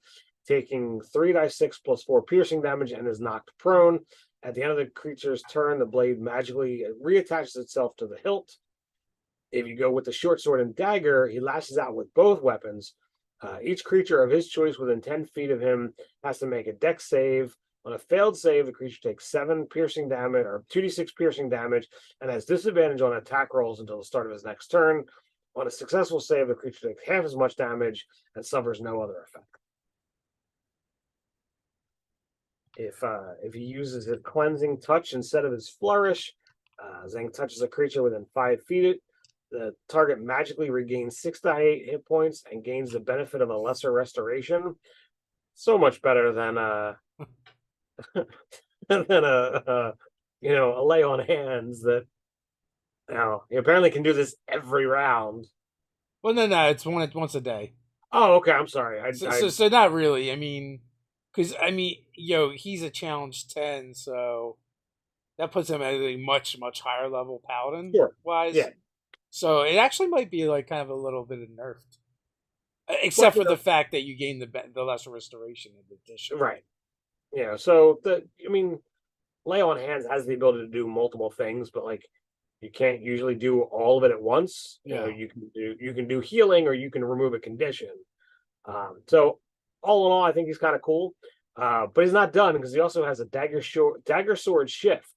taking 3d6 plus 4 piercing damage and is knocked prone. At the end of the creature's turn, the blade magically reattaches itself to the hilt. If you go with the short sword and dagger, he lashes out with both weapons. Each creature of his choice within 10 feet of him has to make a Dex save. On a failed save, the creature takes 7 piercing damage or 2d6 piercing damage and has disadvantage on attack rolls until the start of his next turn. On a successful save, the creature takes half as much damage and suffers no other effect. If he uses his cleansing touch instead of his flourish, Zenk touches a creature within 5 feet. The target magically regains 6d8 hit points and gains the benefit of a lesser restoration. So much better than a lay on hands that he apparently can do this every round. Well, no, it's once a day. Oh, okay. I'm sorry. So not really. I mean, because he's a challenge 10, so that puts him at a much higher level paladin wise. Yeah. So it actually might be like kind of a little bit of nerfed, except for the fact that you gain the lesser restoration in addition. Right. Yeah. So lay on hands has the ability to do multiple things, but you can't usually do all of it at once. Yeah. You can do healing or you can remove a condition. So all in all, I think he's kind of cool. But he's not done because he also has a dagger sword shift.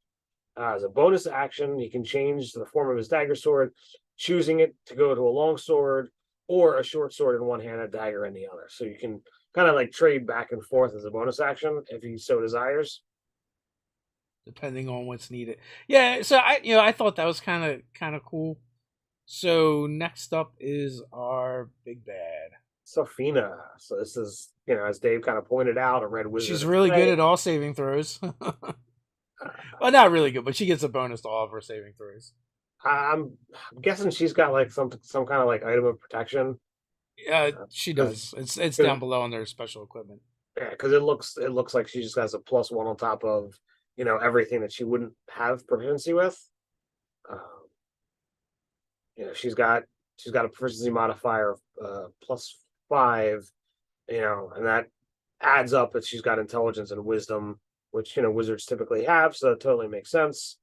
As a bonus action, he can change the form of his dagger sword, choosing it to go to a long sword or a short sword in one hand, a dagger in the other. So you can kind of like trade back and forth as a bonus action if he so desires. depending on what's needed. Yeah, so I thought that was kind of cool. So next up is our big bad. Sophina. So this is, as Dave kind of pointed out, a red wizard She's of really good clay. at all saving throws. Uh, Well, not really good, but she gets a bonus to all of her saving throws. I'm guessing she's got like some kind of like item of protection. She Because does. It's down below on their special equipment. yeah, because it looks like she just has a +1 on top of everything that she wouldn't have proficiency with. Um, she's got a proficiency modifier of +5, and that adds up that she's got intelligence and wisdom, which wizards typically have, so that totally makes sense.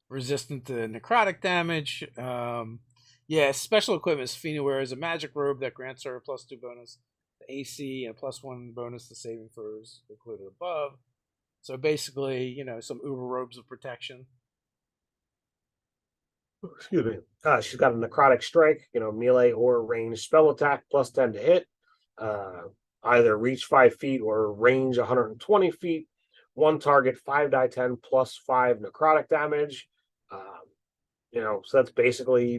Resistant to necrotic damage. Yeah, special equipment. Sphena wears a magic robe that grants her a +2 bonus to AC and a +1 bonus to saving throws included above. So basically, some uber robes of protection. Excuse me. She's got a necrotic strike, melee or ranged spell attack +10 to hit. Uh, Either reach 5 feet or range 120 feet. One target 5d10 +5 necrotic damage. Um, so that's basically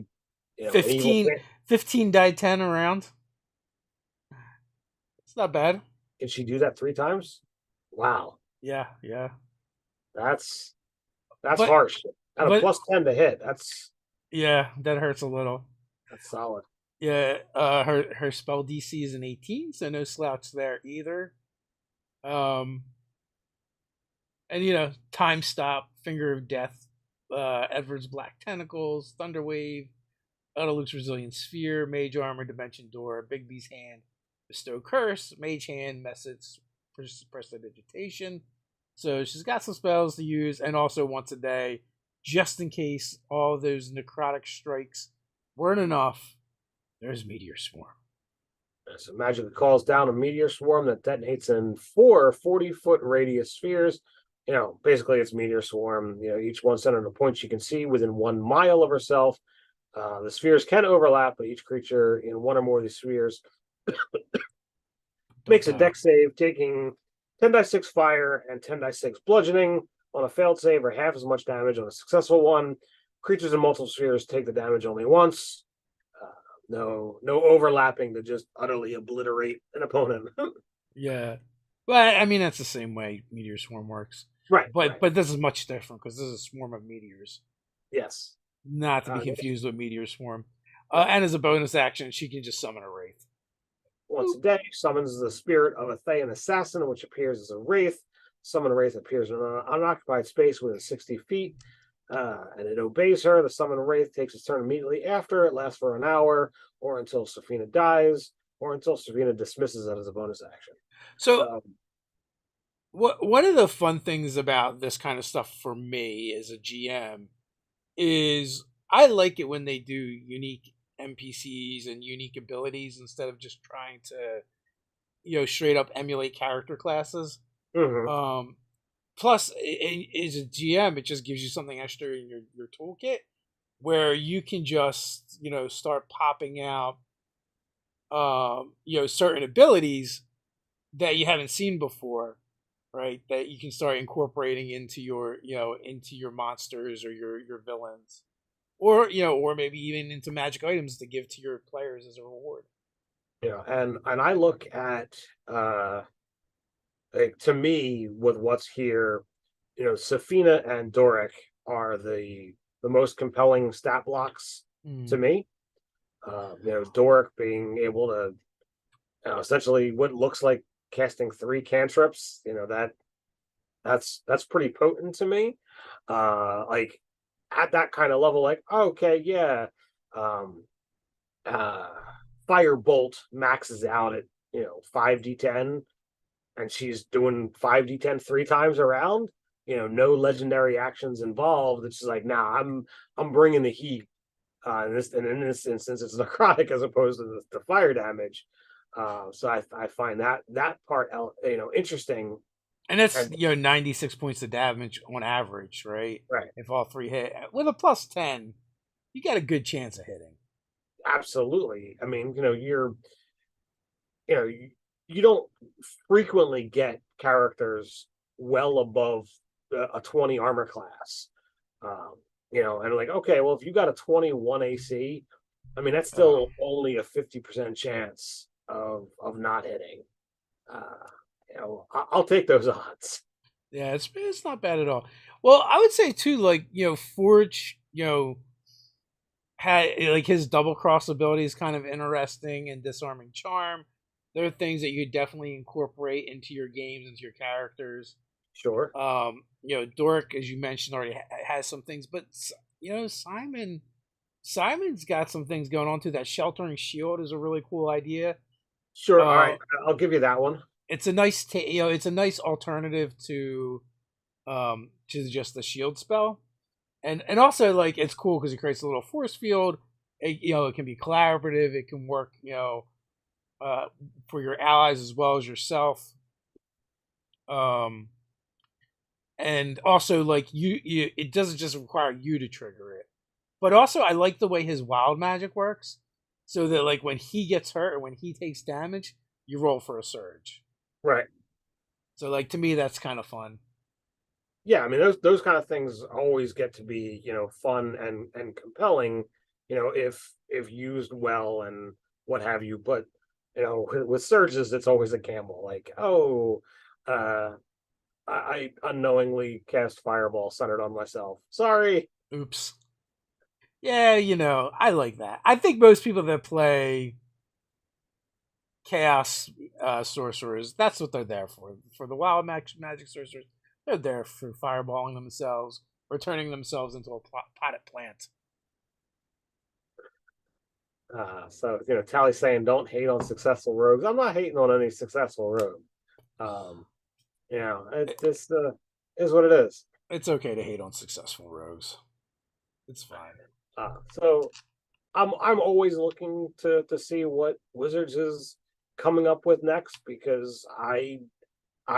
an evil 15, thing. 15 die 10 around. It's not bad. Can she do that 3 times? Wow, Yeah, yeah. that's that's But harsh. At a but +10 to hit, yeah, that hurts a little. that's solid. Yeah, her spell DC is an 18, so no slouch there either. Um, and time stop, finger of death, Edward's black tentacles, thunder wave, Luke's resilient sphere, mage armor, dimension door, Bigby's hand, bestow curse, mage hand, message, prestidigitation. So she's got some spells to use, and also once a day, just in case all those necrotic strikes weren't enough. There's meteor swarm. So magically calls down a meteor swarm that detonates in 4 40-foot radius spheres. Basically it's meteor swarm, each one centered on a point she can see within 1 mile of herself. The spheres can overlap, but each creature in one or more of these spheres Don't makes a die. dex save, taking 10d6 fire and 10d6 bludgeoning on a failed save, or half as much damage on a successful one. Creatures in multiple spheres take the damage only once. No overlapping to just utterly obliterate an opponent. Yeah. Well, I mean that's the same way meteor swarm works, Right, but right. but this is much different because this is a swarm of meteors, Yes. not to be Yeah, confused with meteor swarm. right. And as a bonus action, she can just summon a wraith. Once a Boop. day, summons the spirit of a Thayan assassin, which appears as a wraith. Summon a wraith appears in an unoccupied space within 60 feet, and it obeys her. The summoned wraith takes its turn immediately after. It lasts for an hour, or until Sophina dies, or until Sophina dismisses it as a bonus action. So, So, one of the fun things about this kind of stuff for me as a GM is I like it when they do unique NPCs and unique abilities instead of just trying to straight up emulate character classes. mhm. Um, Plus, as a GM, it just gives you something extra in your toolkit where you can just start popping out certain abilities that you haven't seen before, right? That you can start incorporating into your monsters or your villains, or maybe even into magic items to give to your players as a reward. And I look at like, to me, with what's here, Safina and Doric are the most compelling stat blocks to Mm. me. Doric being able to essentially what looks like casting 3 cantrips. That's pretty potent to me. Like at that kind of level, like okay, yeah, um, uh, Firebolt maxes out at 5d10, and she's doing 5d10 3 times around. No legendary actions involved. It's just like, nah, I'm bringing the heat. In this instance, it's necrotic as opposed to the fire damage. So I find that part interesting. And that's And 96 points of damage on average, right? right, If all three hit with a +10, you got a good chance of hitting. absolutely. I mean, you know, you don't frequently get characters well above a 20 armor class. Um, and like, okay, well, if you got a 21 AC, I mean, that's Oh, still only a 50% chance of not hitting. Uh, I'll take those odds. yeah, it's not bad at all. Well, I would say too, like Forge, had like his double cross ability is kind of interesting and disarming charm. There are things that you could definitely incorporate into your games, into your characters. Sure. Dork, as you mentioned, already has some things, but Simon's got some things going on too. That sheltering shield is a really cool idea. Sure. All Uh, right. I'll give you that one. it's a nice, it's a nice alternative to just the shield spell, and also like it's cool because it creates a little force field. It can be collaborative. It can work, uh, for your allies as well as yourself. Um, and also like it doesn't just require you to trigger it, but also I like the way his wild magic works, so that like when he gets hurt or when he takes damage, you roll for a surge. Right. So like to me, that's kind of fun. Yeah, I mean those kind of things always get to be, fun and compelling, if used well and what have you. But with surges, it's always a gamble. Like, oh, uh, I unknowingly cast fireball centered on myself. Sorry. Oops. Yeah, I like that. I think most people that play chaos sorcerers, that's what they're there for. For the wild magic sorcerers, they're there for fireballing themselves or turning themselves into a potted plant. So Tally's saying don't hate on successful rogues. I'm not hating on any successful rogue. Um, it It, just is what it is. it's okay to hate on successful rogues. It's fine. So I'm always looking to see what Wizards is coming up with next, because I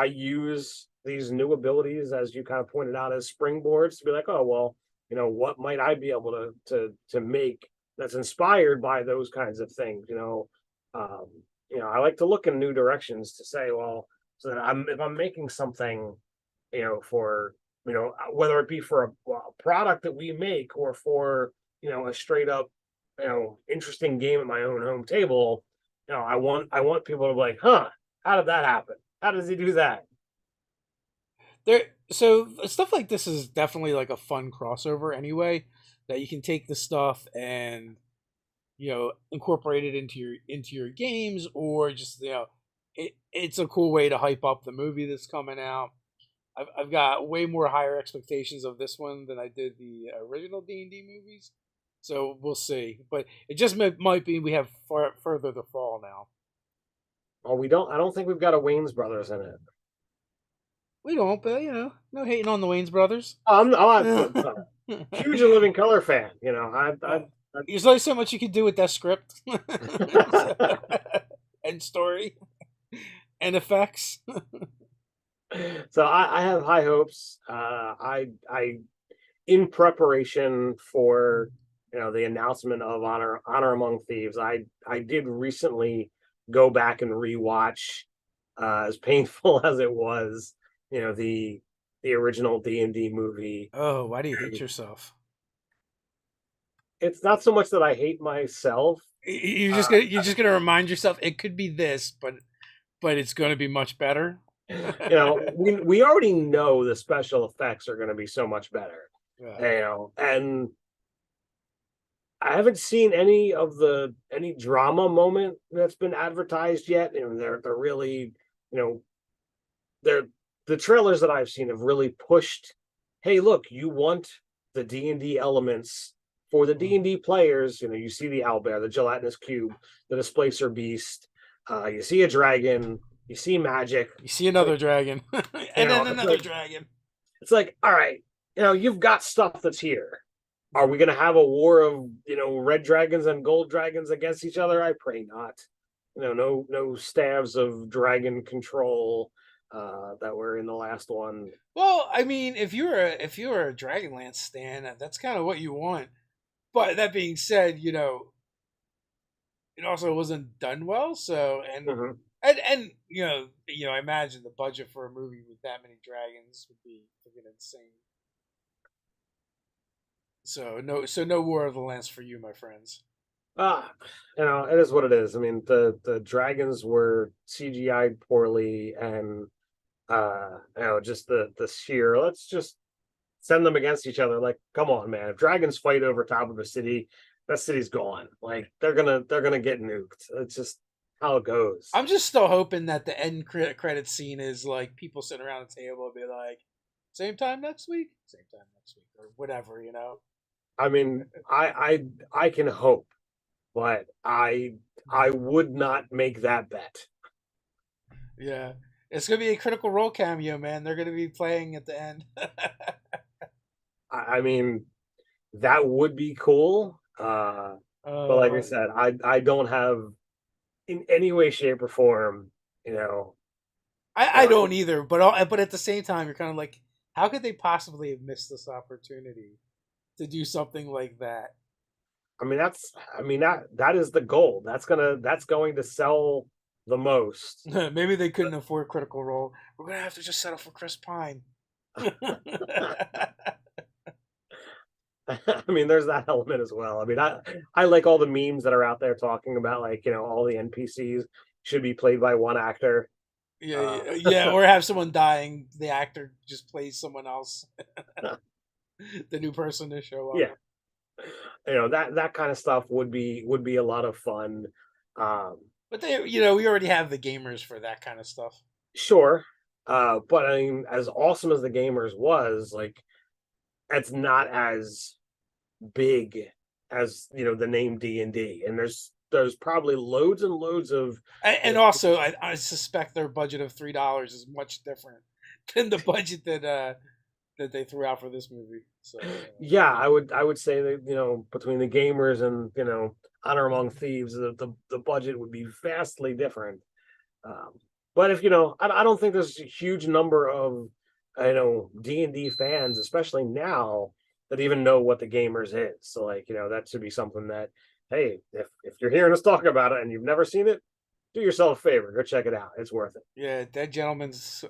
use these new abilities, as you kind of pointed out, as springboards to be like, oh well, what might I be able to make that's inspired by those kinds of things. Um, I like to look in new directions to say, well, so that if I'm making something, for whether it be for a product that we make or for a straight up interesting game at my own home table, I want people to be like, huh, how did that happen? How does he do that? There, so stuff like this is definitely like a fun crossover anyway. That you can take the stuff and incorporate it into your games, or just it's a cool way to hype up the movie that's coming out. I've got way more higher expectations of this one than I did the original D&D movies. So we'll see, but it just might be we have further to fall now. Well, we don't. I don't think we've got a Wayne's brothers in it. We don't, but no hating on the Waynes brothers. I'm a huge Living Color fan. There's only so much you can do with that script I and story and effects. so I have high hopes. I in preparation for the announcement of Honor Among Thieves, I did recently go back and rewatch, as painful as it was, the original D&D movie. Oh, why do you hate And yourself? it's not so much that I hate myself. You're just gonna remind yourself it could be this, but it's gonna be much better. We already know the special effects are going to be so much better. Yeah. And I haven't seen any drama moment that's been advertised yet, and they're really, you know, they're the trailers that I've seen have really pushed. Hey, look, you want the D&D elements for the D&D players. You see the owlbear, the gelatinous cube, the displacer beast. You see a dragon. You see magic. You see another dragon, You and know, then it's another like dragon. it's like, all right, you've got stuff that's here. Are we going to have a war of red dragons and gold dragons against each other? I pray not. No staves of dragon control that were in the last one. Well, I mean, if you're a Dragonlance stan, that's kind of what you want. But that being said, it also wasn't done well. So Hmm. and I imagine the budget for a movie with that many dragons would be freaking insane. So no War of the Lance for you, my friends. Ah, it is what it is. I mean, the dragons were CGI'd poorly, and just the sheer. Let's just send them against each other. Like, come on, man! If dragons fight over top of a city, that city's gone. Like, they're gonna get nuked. It's just how it goes. I'm just still hoping that the end credit scene is like people sitting around the table and be like, same time next week, same time next week, or whatever, I mean, I can hope, but I would not make that bet. Yeah, it's gonna be a Critical Role cameo, man. They're gonna be playing at the end. I mean, that would be cool. But like I uh, said, I don't have in any way, shape, or form, you know, I don't either, but at the same time, you're kind of like, how could they possibly have missed this opportunity to do something like that? I mean that is the goal. That's going to sell the most. Maybe they couldn't afford Critical Role. We're gonna have to just settle for Chris Pine. I mean, there's that element as well. I mean, I like all the memes that are out there talking about like all the NPCs should be played by one actor. Yeah, Uh, yeah, or have someone dying, the actor just plays someone else, the new person to show up. yeah, that kind of stuff would be a lot of fun. Um, But we already have the gamers for that kind of stuff. sure, but I mean, as awesome as the gamers was, like, it's not as big as the name D&D, and there's probably loads and loads of And you also, I suspect their budget of $3 is much different than the budget that they threw out for this movie. So yeah, I would say that between the gamers and Honor Among Thieves, the budget would be vastly different. Um, but if I don't think there's a huge number of D&D fans, especially now, that even know what the gamers is. So like that should be something that, hey, if you're hearing us talk about it and you've never seen it, do yourself a favor, go check it out. It's worth it. yeah, Dead Gentleman's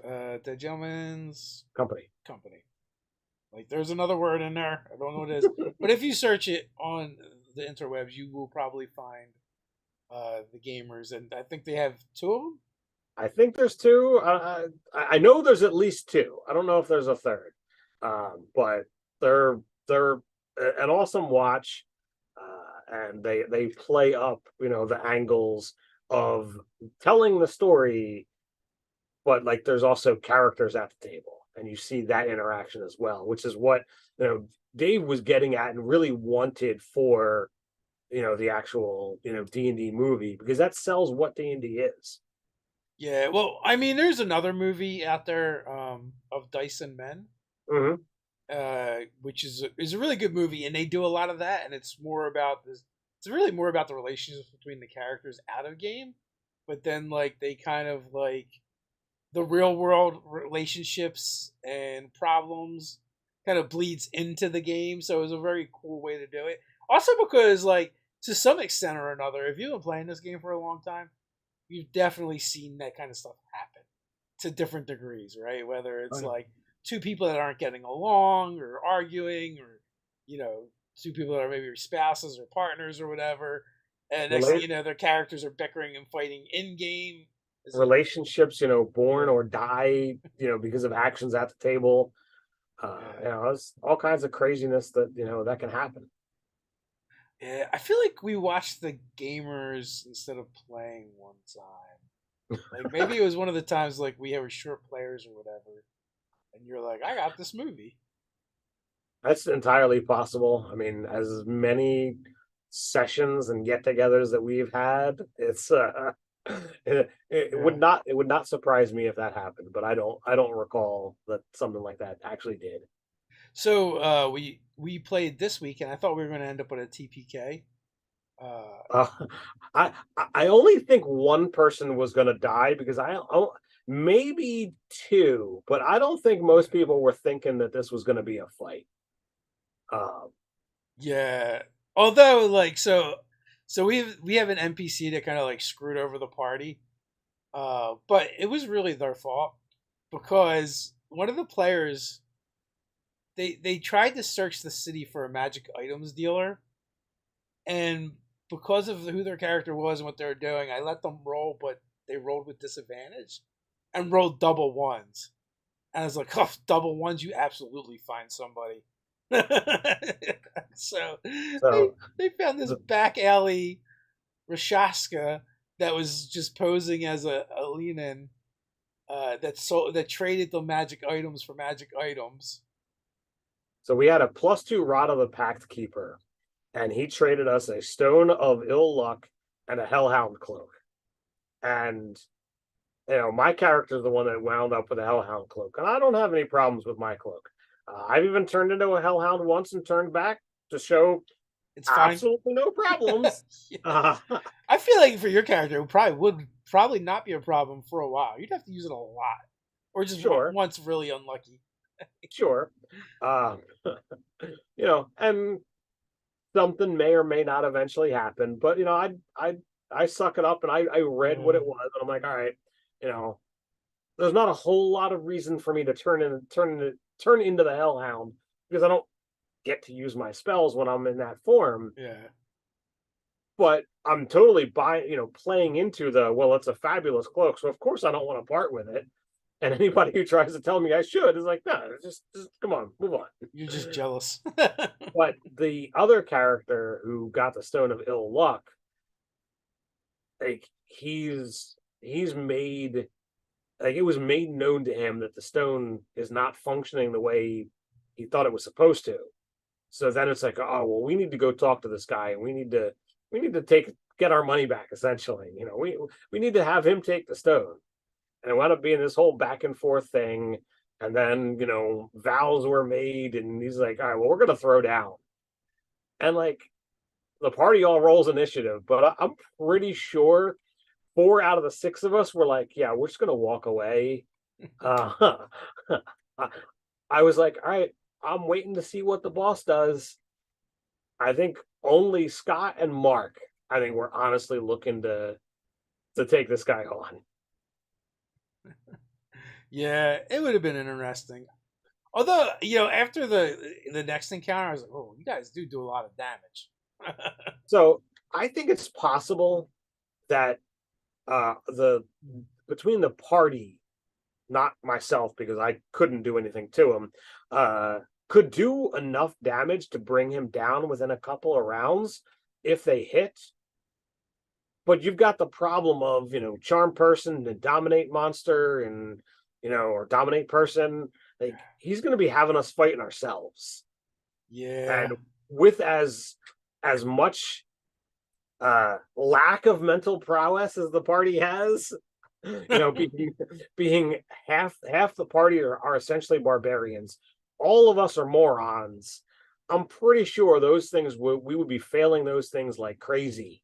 Company. Company. Like, there's another word in there. I don't know what it is, but if you search it on the interwebs, you will probably find the gamers, and I think they have two of them. I think there's two. I know there's at least two. I don't know if there's a third, but they're an awesome watch, and they play up the angles of telling the story, but like there's also characters at the table, and you see that interaction as well, which is what Dave was getting at and really wanted for the actual D&D movie, because that sells what D&D is. Yeah, well, I mean, there's another movie out there of Dice and Men, Hmm. which is a really good movie, and they do a lot of that, and it's more about this. It's really more about the relationships between the characters out of game, but then like they kind of like the real world relationships and problems kind of bleeds into the game. So it was a very cool way to do it. Also because like to some extent or another, if you've been playing this game for a long time, you've definitely seen that kind of stuff happen to different degrees, right? Whether it's Right. like two people that aren't getting along or arguing, or you know, two people that are maybe spouses or partners or whatever, and next thing Relate you know, their characters are bickering and fighting in game. relationships, born Yeah, or die, because of actions at the table. yeah, It's all kinds of craziness that that can happen. yeah. I feel like we watched the gamers instead of playing one time. Like maybe it was one of the times like we were short players or whatever, and you're like, I got this movie. That's entirely possible. I mean, as many sessions and get-togethers that we've had, it's Yeah. it would not surprise me if that happened, but I don't recall that something like that actually did. So we played this week, and I thought we were going to end up with a TPK. Uh, Uh, I only think one person was going to die, because maybe two, but I don't think most people were thinking that this was going to be a fight. Um, yeah. Although, like, So we have an NPC that kind of like screwed over the party, but it was really their fault because one of the players they tried to search the city for a magic items dealer, and because of who their character was and what they were doing, I let them roll, but they rolled with disadvantage and rolled double ones. And I was like, oh, double ones, you absolutely find somebody. So So they found this the, back alley Rashaska that was just posing as a Lenin that traded the magic items for magic items. so we had a +2 Rod of the Pact Keeper, and he traded us a Stone of Ill Luck and a Hellhound Cloak. And my character is the one that wound up with a Hellhound Cloak, and I don't have any problems with my cloak. I've even turned into a Hellhound once and turned back to show It's fine. absolutely no problems. Yeah. I feel like for your character, it would probably not be a problem for a while. You'd have to use it a lot, or just Sure, once really unlucky. sure. Uh, and something may or may not eventually happen, but I suck it up and I read what it was, and I'm like, all right, you know, there's not a whole lot of reason for me to turn into the Hellhound because I don't get to use my spells when I'm in that form. Yeah. But I'm totally playing into the well, it's a fabulous cloak, so of course I don't want to part with it. And anybody who tries to tell me I should is like, no, just come on, move on. You're just jealous. But the other character who got the Stone of Ill Luck, like he's made like it was made known to him that the stone is not functioning the way he thought it was supposed to. So then it's like, oh well, we need to go talk to this guy, and we need to get our money back. Essentially, we need to have him take the stone, and it wound up being this whole back and forth thing. And then vows were made, and he's like, all right, well, we're gonna throw down, and like the party all rolls initiative, but I'm pretty sure 4 out of the 6 of us were like, yeah, we're just gonna walk away. Uh, I was like, all right, I'm waiting to see what the boss does. I think only Scott and Mark, I think we're honestly looking to take this guy on. Yeah, it would have been interesting. Although, after the next encounter, I was like, oh, you guys do a lot of damage. So I think it's possible that the between the party, not myself because I couldn't do anything to him, could do enough damage to bring him down within a couple of rounds if they hit. But you've got the problem of, charm person and dominate monster and, or dominate person. Like he's going to be having us fighting ourselves. Yeah. And with as much lack of mental prowess as the party has, being half the party are essentially barbarians. All of us are morons. I'm pretty sure those things we would be failing those things like crazy,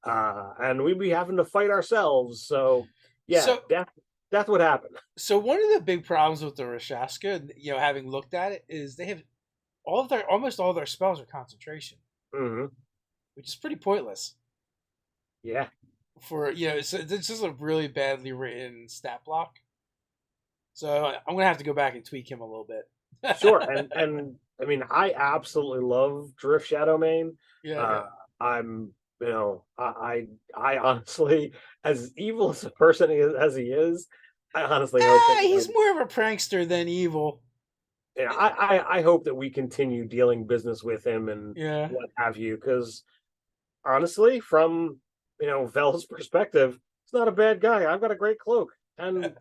and we'd be having to fight ourselves. So yeah, So death would happen. so one of the big problems with the Rashaska, having looked at it, is they have almost all their spells are concentration, Hmm. which is pretty pointless. Yeah, For so this is a really badly written stat block. So I'm gonna have to go back and tweak him a little bit. sure. And I mean, I absolutely love Drift Shadow Mane. Yeah, Uh, yeah. I'm, I honestly, as evil as a person as he is, I honestly hope that He's more of a prankster than evil. I hope that we continue dealing business with him and Yeah. what have you, because honestly, from Vel's perspective, it's not a bad guy. I've got a great cloak, and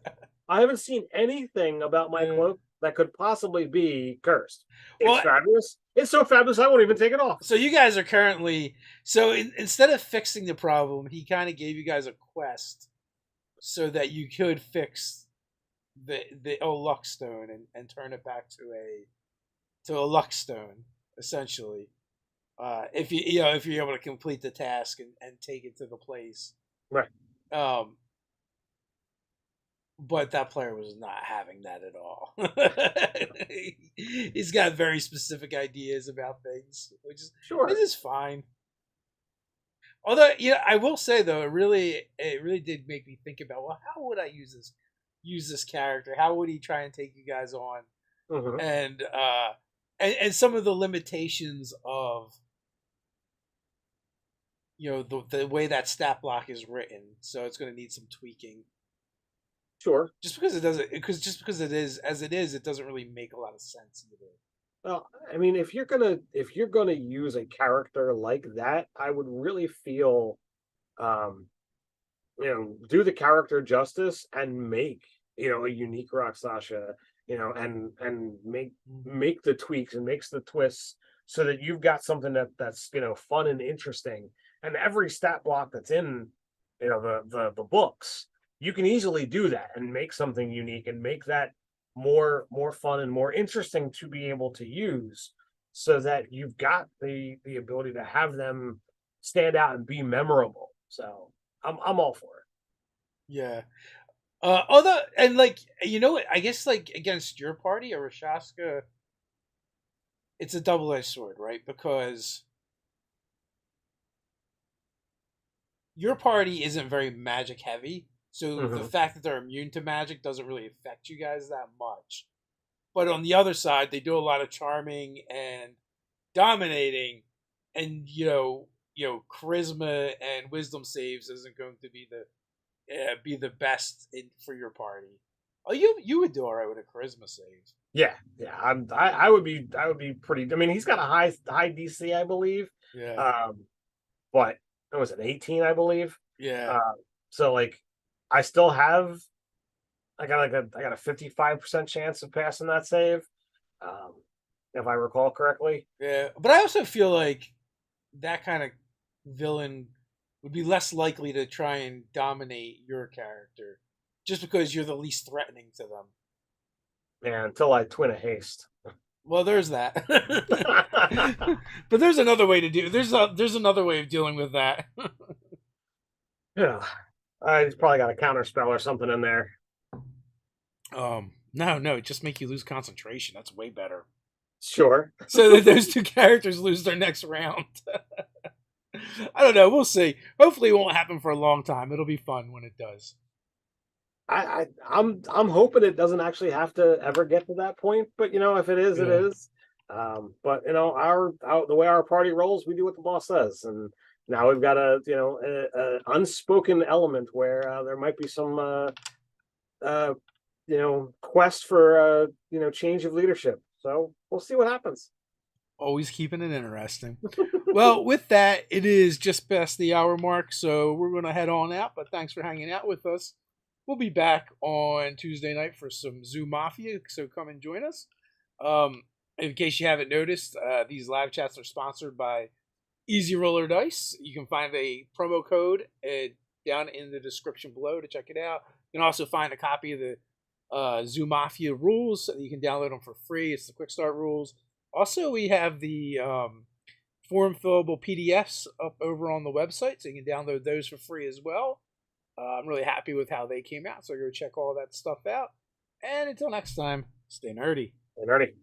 I haven't seen anything about my Yeah. cloak that could possibly be cursed. It's Well, fabulous. It's so fabulous I won't even take it off. so you guys are currently instead of fixing the problem, he kind of gave you guys a quest so that you could fix the luck stone and turn it back to a luck stone essentially. If if you're able to complete the task and take it to the place. Right. Um, but that player was not having that at all. He's got very specific ideas about things, which Sure. is fine. Although, yeah, I will say though, it really did make me think about, well, how would I use this character? How would he try and take you guys on? Hmm. And some of the limitations of the way that stat block is written. So it's going to need some tweaking. Sure. Just because it doesn't, because just because it is as it is, it doesn't really make a lot of sense either. Well, I mean, if you're gonna use a character like that, I would really feel, um, do the character justice and make a unique Rock Sasha, and make the tweaks and makes the twists so that you've got something that's fun and interesting. And every stat block that's in the books, you can easily do that and make something unique and make that more fun and more interesting to be able to use, so that you've got the ability to have them stand out and be memorable. So I'm all for it. Yeah. Although, and like, I guess like against your party or Rashaska, it's a double edged sword, right? Because your party isn't very magic heavy, so the Hmm. fact that they're immune to magic doesn't really affect you guys that much. But on the other side, they do a lot of charming and dominating, and charisma and wisdom saves isn't going to be the best for your party. Oh, you would do all right with a charisma save. Yeah, yeah. I would be pretty. I mean, he's got a high DC, I believe. Yeah, Um, but it was an 18, I believe. yeah, Uh, so like, I still have. I got a 55% chance of passing that save, um, if I recall correctly. yeah. But I also feel like that kind of villain would be less likely to try and dominate your character, just because you're the least threatening to them. And until I twin a haste. Well, there's that. But there's another way to do. There's another way of dealing with that. Yeah, I just probably got a counter spell or something in there. No, just make you lose concentration. That's way better. Sure. So that those two characters lose their next round. I don't know. We'll see. Hopefully, it won't happen for a long time. It'll be fun when it does. I'm hoping it doesn't actually have to ever get to that point, but if it is, it Yeah. is. But the way our party rolls, we do what the boss says, and now we've got a unspoken element where there might be some uh quest for change of leadership. So we'll see what happens. Always keeping it interesting. Well, with that, it is just past the hour mark, so we're going to head on out. But thanks for hanging out with us. We'll be back on Tuesday night for some Zoo Mafia, so come and join us. In case you haven't noticed, these live chats are sponsored by Easy Roller Dice. You can find a promo code down in the description below to check it out. You can also find a copy of the Zoo Mafia rules. You can download them for free. It's the quick start rules. Also, we have the form fillable PDFs up over on the website, so you can download those for free as well. I'm really happy with how they came out, so go check all that stuff out. And until next time, stay nerdy. Ready?